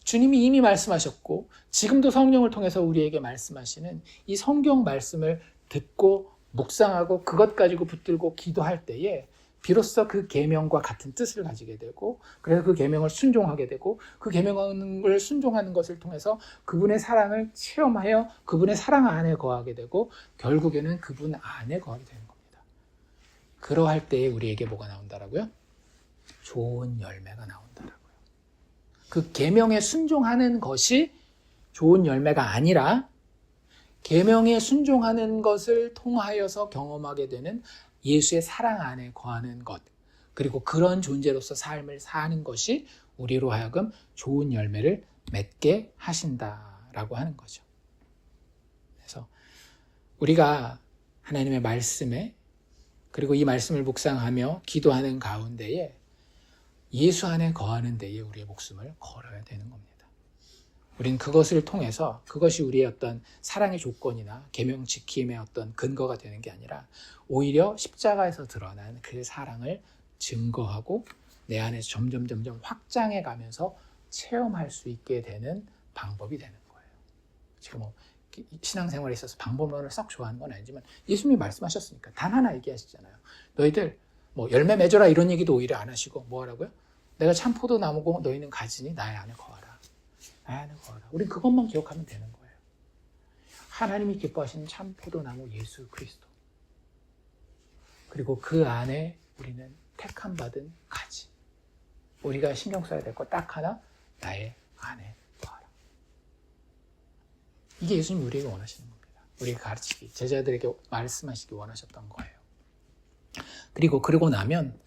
주님이 이미 말씀하셨고 지금도 성령을 통해서 우리에게 말씀하시는 이 성경 말씀을 듣고 묵상하고 그것 가지고 붙들고 기도할 때에 비로소 그 계명과 같은 뜻을 가지게 되고, 그래서 그 계명을 순종하게 되고, 그 계명을 순종하는 것을 통해서 그분의 사랑을 체험하여 그분의 사랑 안에 거하게 되고, 결국에는 그분 안에 거하게 되는 겁니다. 그러할 때에 우리에게 뭐가 나온다라고요? 좋은 열매가 나온다라고요. 그 계명에 순종하는 것이 좋은 열매가 아니라 계명에 순종하는 것을 통하여서 경험하게 되는 예수의 사랑 안에 거하는 것, 그리고 그런 존재로서 삶을 사는 것이 우리로 하여금 좋은 열매를 맺게 하신다라고 하는 거죠. 그래서 우리가 하나님의 말씀에, 그리고 이 말씀을 묵상하며 기도하는 가운데에 예수 안에 거하는 데에 우리의 목숨을 걸어야 되는 겁니다. 우리는 그것을 통해서, 그것이 우리의 어떤 사랑의 조건이나 계명 지킴의 어떤 근거가 되는 게 아니라 오히려 십자가에서 드러난 그 사랑을 증거하고 내 안에서 점점 확장해 가면서 체험할 수 있게 되는 방법이 되는 거예요. 지금 뭐 신앙생활에 있어서 방법론을 썩 좋아하는 건 아니지만 예수님이 말씀하셨으니까 단 하나 얘기하시잖아요. 너희들 뭐 열매 맺어라 이런 얘기도 오히려 안 하시고 뭐 하라고요? 내가 참 포도나무고 너희는 가지니 나의 안에 거하라. 나의 안에 거하라. 우린 그것만 기억하면 되는 거예요. 하나님이 기뻐하시는 참 포도나무 예수 그리스도. 그리고 그 안에 우리는 택함 받은 가지. 우리가 신경 써야 될 거 딱 하나, 나의 안에 거하라. 이게 예수님이 우리에게 원하시는 겁니다. 우리가 가르치기, 제자들에게 말씀하시기 원하셨던 거예요. 그리고 나면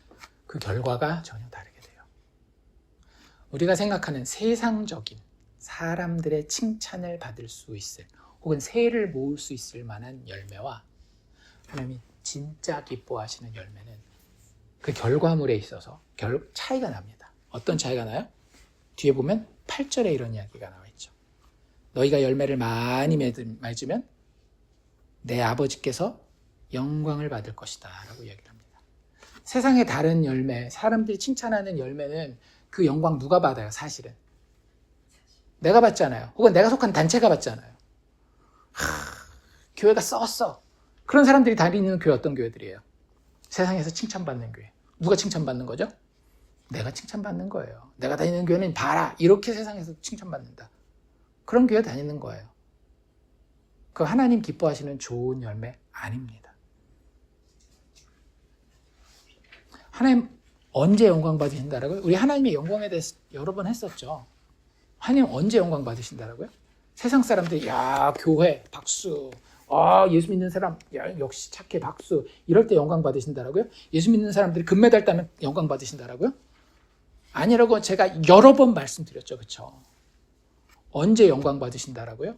그 결과가 전혀 다르게 돼요. 우리가 생각하는 세상적인 사람들의 칭찬을 받을 수 있을, 혹은 세를 모을 수 있을 만한 열매와 하나님이 진짜 기뻐하시는 열매는 그 결과물에 있어서 차이가 납니다. 어떤 차이가 나요? 뒤에 보면 8절에 이런 이야기가 나와 있죠. 너희가 열매를 많이 맺으면 내 아버지께서 영광을 받을 것이다 라고 이야기를 합니다. 세상의 다른 열매, 사람들이 칭찬하는 열매는 그 영광 누가 받아요? 사실은 내가 받잖아요. 혹은 내가 속한 단체가 받잖아요. 교회가 썩었어. 그런 사람들이 다니는 교회 어떤 교회들이에요? 세상에서 칭찬받는 교회. 누가 칭찬받는 거죠? 내가 칭찬받는 거예요. 내가 다니는 교회는 봐라. 이렇게 세상에서 칭찬받는다. 그런 교회 다니는 거예요. 그 하나님 기뻐하시는 좋은 열매 아닙니다. 하나님 언제 영광 받으신다라고요? 우리 하나님의 영광에 대해서 여러 번 했었죠. 하나님 언제 영광 받으신다라고요? 세상 사람들이 야 교회 박수, 예수 믿는 사람 야, 역시 착해 박수, 이럴 때 영광 받으신다라고요? 예수 믿는 사람들이 금메달 따면 영광 받으신다라고요? 아니라고 제가 여러 번 말씀드렸죠. 그렇죠? 언제 영광 받으신다라고요?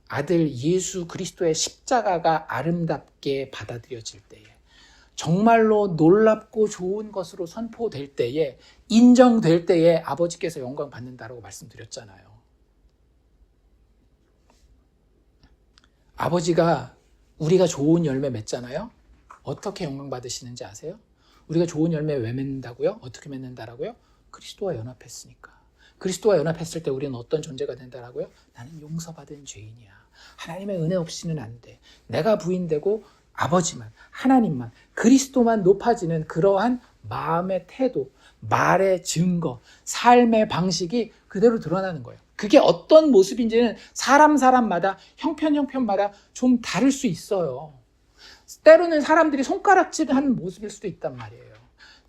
아들 예수 그리스도의 십자가가 아름답게 받아들여질 때에, 정말로 놀랍고 좋은 것으로 선포될 때에, 인정될 때에 아버지께서 영광 받는다라고 말씀드렸잖아요. 아버지가 우리가 좋은 열매 맺잖아요. 어떻게 영광 받으시는지 아세요? 우리가 좋은 열매 왜 맺는다고요? 어떻게 맺는다라고요? 그리스도와 연합했으니까. 그리스도와 연합했을 때 우리는 어떤 존재가 된다라고요? 나는 용서받은 죄인이야. 하나님의 은혜 없이는 안 돼. 내가 부인되고 아버지만, 하나님만, 그리스도만 높아지는 그러한 마음의 태도, 말의 증거, 삶의 방식이 그대로 드러나는 거예요. 그게 어떤 모습인지는 사람마다, 형편마다 좀 다를 수 있어요. 때로는 사람들이 손가락질하는 모습일 수도 있단 말이에요.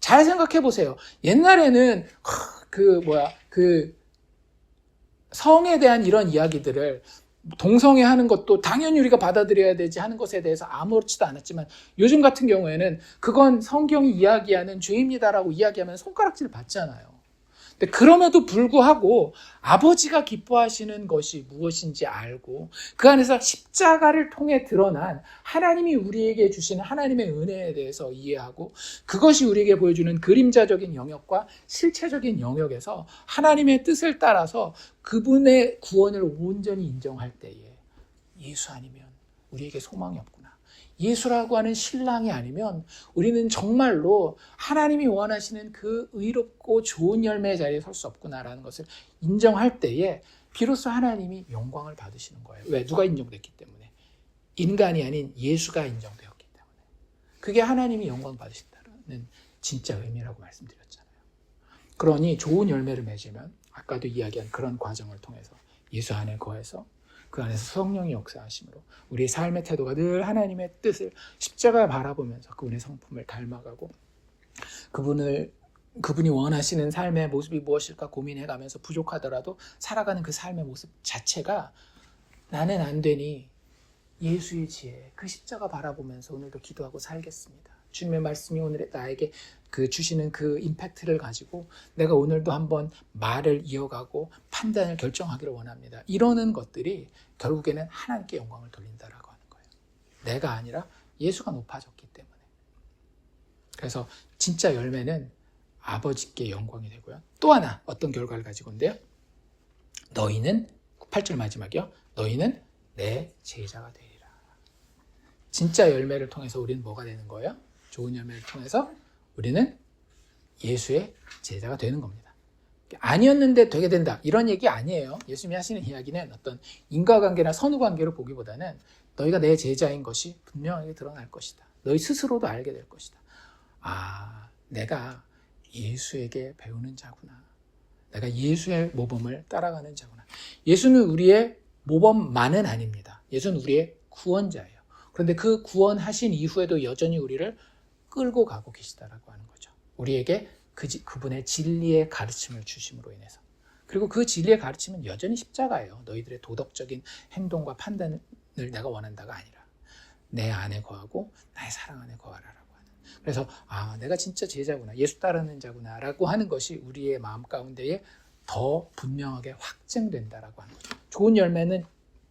잘 생각해 보세요. 옛날에는 성에 대한 이런 이야기들을 동성애하는 것도 당연히 우리가 받아들여야 되지 하는 것에 대해서 아무렇지도 않았지만, 요즘 같은 경우에는 그건 성경이 이야기하는 죄입니다라고 이야기하면 손가락질 받잖아요. 근데 그럼에도 불구하고 아버지가 기뻐하시는 것이 무엇인지 알고 그 안에서 십자가를 통해 드러난 하나님이 우리에게 주시는 하나님의 은혜에 대해서 이해하고, 그것이 우리에게 보여주는 그림자적인 영역과 실체적인 영역에서 하나님의 뜻을 따라서 그분의 구원을 온전히 인정할 때에, 예수 아니면 우리에게 소망이 없구나, 예수라고 하는 신랑이 아니면 우리는 정말로 하나님이 원하시는 그 의롭고 좋은 열매의 자리에 설 수 없구나라는 것을 인정할 때에 비로소 하나님이 영광을 받으시는 거예요. 왜? 누가 인정됐기 때문에. 인간이 아닌 예수가 인정되었기 때문에. 그게 하나님이 영광 받으신다는 거는 진짜 의미라고 말씀드렸잖아요. 그러니 좋은 열매를 맺으면 아까도 이야기한 그런 과정을 통해서 예수 안에 거해서 그 안에서 성령이 역사하심으로 우리의 삶의 태도가 늘 하나님의 뜻을 십자가 바라보면서 그분의 성품을 닮아가고 그분이 원하시는 삶의 모습이 무엇일까 고민해가면서 부족하더라도 살아가는 그 삶의 모습 자체가 나는 안 되니 예수의 지혜, 그 십자가 바라보면서 오늘도 기도하고 살겠습니다. 주님의 말씀이 오늘 나에게 주시는 그 임팩트를 가지고 내가 오늘도 한번 말을 이어가고 판단을 결정하기를 원합니다. 이러는 것들이 결국에는 하나님께 영광을 돌린다라고 하는 거예요. 내가 아니라 예수가 높아졌기 때문에. 그래서 진짜 열매는 아버지께 영광이 되고요. 또 하나 어떤 결과를 가지고 온대요? 너희는 8절 마지막이요. 너희는 내 제자가 되리라. 진짜 열매를 통해서 우리는 뭐가 되는 거예요? 좋은 열매를 통해서 우리는 예수의 제자가 되는 겁니다. 아니었는데 되게 된다. 이런 얘기 아니에요. 예수님이 하시는 이야기는 어떤 인과관계나 선후관계로 보기보다는 너희가 내 제자인 것이 분명하게 드러날 것이다. 너희 스스로도 알게 될 것이다. 아, 내가 예수에게 배우는 자구나. 내가 예수의 모범을 따라가는 자구나. 예수는 우리의 모범만은 아닙니다. 예수는 우리의 구원자예요. 그런데 그 구원하신 이후에도 여전히 우리를 끌고 가고 계시다라고 하는 거죠. 우리에게 그분의 진리의 가르침을 주심으로 인해서. 그리고 그 진리의 가르침은 여전히 십자가예요. 너희들의 도덕적인 행동과 판단을 내가 원한다가 아니라 내 안에 거하고 나의 사랑 안에 거하라라고 하는. 그래서 내가 진짜 제자구나, 예수 따르는 자구나 라고 하는 것이 우리의 마음 가운데에 더 분명하게 확증된다라고 하는 거죠. 좋은 열매는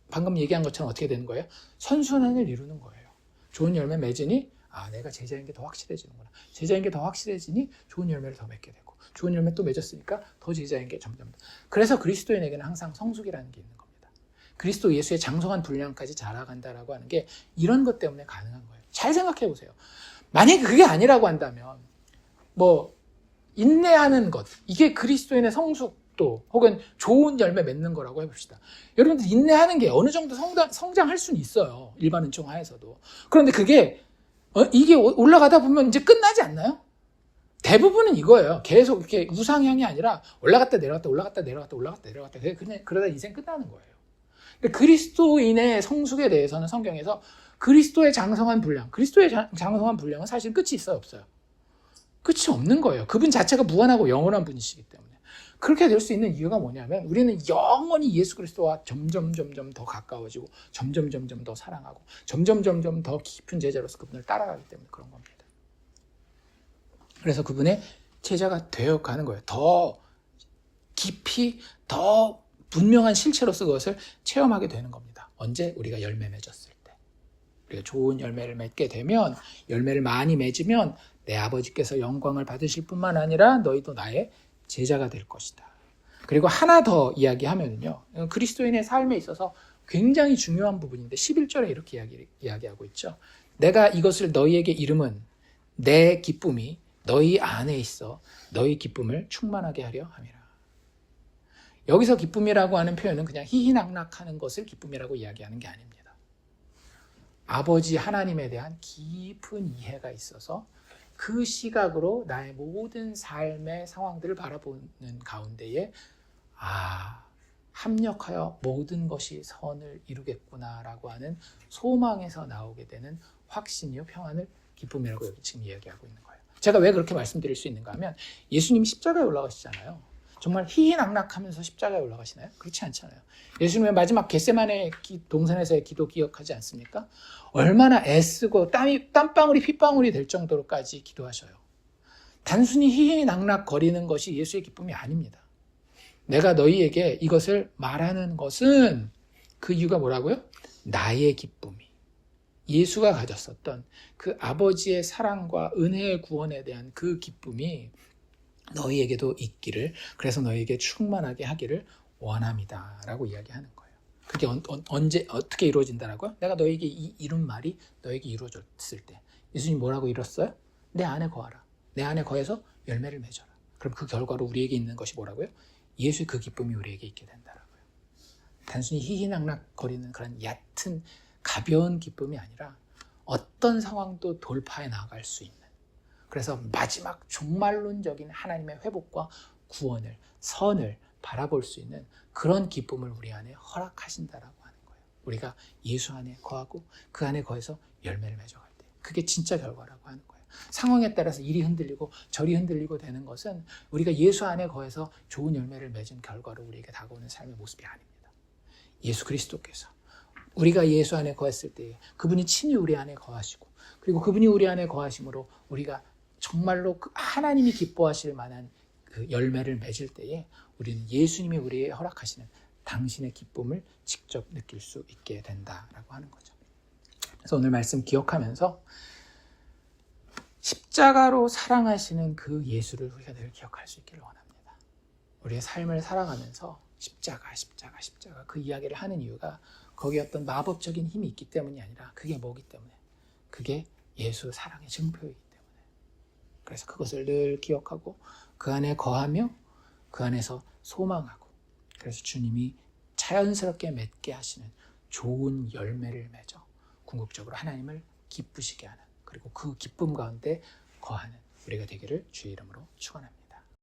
방금 얘기한 것처럼 어떻게 되는 거예요? 선순환을 이루는 거예요. 좋은 열매 맺으니 내가 제자인 게 더 확실해지는구나. 제자인 게 더 확실해지니 좋은 열매를 더 맺게 되고 좋은 열매 또 맺었으니까 더 제자인 게 점점 더. 그래서 그리스도인에게는 항상 성숙이라는 게 있는 겁니다. 그리스도 예수의 장성한 분량까지 자라간다라고 하는 게 이런 것 때문에 가능한 거예요. 잘 생각해 보세요. 만약에 그게 아니라고 한다면 인내하는 것, 이게 그리스도인의 성숙도 혹은 좋은 열매 맺는 거라고 해봅시다. 여러분들 인내하는 게 어느 정도 성장할 수는 있어요. 일반 은총 하에서도. 그런데 그게 이게 올라가다 보면 이제 끝나지 않나요? 대부분은 이거예요. 계속 이렇게 우상향이 아니라 올라갔다 내려갔다 올라갔다 내려갔다 올라갔다 내려갔다 그냥 그러다 인생 끝나는 거예요. 그리스도인의 성숙에 대해서는 성경에서 그리스도의 장성한 분량, 그리스도의 장성한 분량은 사실 끝이 있어요, 없어요? 끝이 없는 거예요. 그분 자체가 무한하고 영원한 분이시기 때문에. 그렇게 될 수 있는 이유가 뭐냐면 우리는 영원히 예수 그리스도와 점점 더 가까워지고 점점 더 사랑하고 점점 더 깊은 제자로서 그분을 따라가기 때문에 그런 겁니다. 그래서 그분의 제자가 되어가는 거예요. 더 깊이 더 분명한 실체로서 그것을 체험하게 되는 겁니다. 언제? 우리가 열매 맺었을 때. 우리가 좋은 열매를 맺게 되면, 열매를 많이 맺으면 내 아버지께서 영광을 받으실 뿐만 아니라 너희도 나의 제자가 될 것이다. 그리고 하나 더 이야기하면요, 그리스도인의 삶에 있어서 굉장히 중요한 부분인데 11절에 이렇게 이야기하고 있죠. 내가 이것을 너희에게 이름은 내 기쁨이 너희 안에 있어 너희 기쁨을 충만하게 하려 함이라. 여기서 기쁨이라고 하는 표현은 그냥 희희낙낙하는 것을 기쁨이라고 이야기하는 게 아닙니다. 아버지 하나님에 대한 깊은 이해가 있어서 그 시각으로 나의 모든 삶의 상황들을 바라보는 가운데에 합력하여 모든 것이 선을 이루겠구나라고 하는 소망에서 나오게 되는 확신이요 평안을 기쁨이라고 여기 지금 이야기하고 있는 거예요. 제가 왜 그렇게 말씀드릴 수 있는가 하면 예수님이 십자가에 올라가시잖아요. 정말 희희낙낙하면서 십자가에 올라가시나요? 그렇지 않잖아요. 예수님의 마지막 겟세마네 동산에서의 기도 기억하지 않습니까? 얼마나 애쓰고 땀방울이 핏방울이 될 정도로까지 기도하셔요. 단순히 희희낙낙 거리는 것이 예수의 기쁨이 아닙니다. 내가 너희에게 이것을 말하는 것은 그 이유가 뭐라고요? 나의 기쁨이, 예수가 가졌었던 그 아버지의 사랑과 은혜의 구원에 대한 그 기쁨이 너희에게도 있기를, 그래서 너희에게 충만하게 하기를 원합니다 라고 이야기하는 거예요. 그게 언제 어떻게 이루어진다라고요? 내가 너희에게 이룬 말이 너희에게 이루어졌을 때. 예수님 뭐라고 이뤘어요? 내 안에 거하라. 내 안에 거해서 열매를 맺어라. 그럼 그 결과로 우리에게 있는 것이 뭐라고요? 예수의 그 기쁨이 우리에게 있게 된다라고요. 단순히 희희낙낙 거리는 그런 얕은 가벼운 기쁨이 아니라 어떤 상황도 돌파해 나갈 수 있는 그래서 마지막 종말론적인 하나님의 회복과 구원을, 선을 바라볼 수 있는 그런 기쁨을 우리 안에 허락하신다라고 하는 거예요. 우리가 예수 안에 거하고 그 안에 거해서 열매를 맺어갈 때, 그게 진짜 결과라고 하는 거예요. 상황에 따라서 이리 흔들리고 저리 흔들리고 되는 것은 우리가 예수 안에 거해서 좋은 열매를 맺은 결과로 우리에게 다가오는 삶의 모습이 아닙니다. 예수 그리스도께서 우리가 예수 안에 거했을 때 그분이 친히 우리 안에 거하시고, 그리고 그분이 우리 안에 거하심으로 우리가 정말로 하나님이 기뻐하실 만한 그 열매를 맺을 때에 우리는 예수님이 우리에게 허락하시는 당신의 기쁨을 직접 느낄 수 있게 된다라고 하는 거죠. 그래서 오늘 말씀 기억하면서 십자가로 사랑하시는 그 예수를 우리가 늘 기억할 수 있기를 원합니다. 우리의 삶을 살아가면서 십자가 그 이야기를 하는 이유가 거기에 어떤 마법적인 힘이 있기 때문이 아니라 그게 뭐기 때문에, 그게 예수 사랑의 증표이기 때문에. 그래서 그것을 늘 기억하고 그 안에 거하며 그 안에서 소망하고, 그래서 주님이 자연스럽게 맺게 하시는 좋은 열매를 맺어 궁극적으로 하나님을 기쁘시게 하는, 그리고 그 기쁨 가운데 거하는 우리가 되기를 주의 이름으로 축원합니다.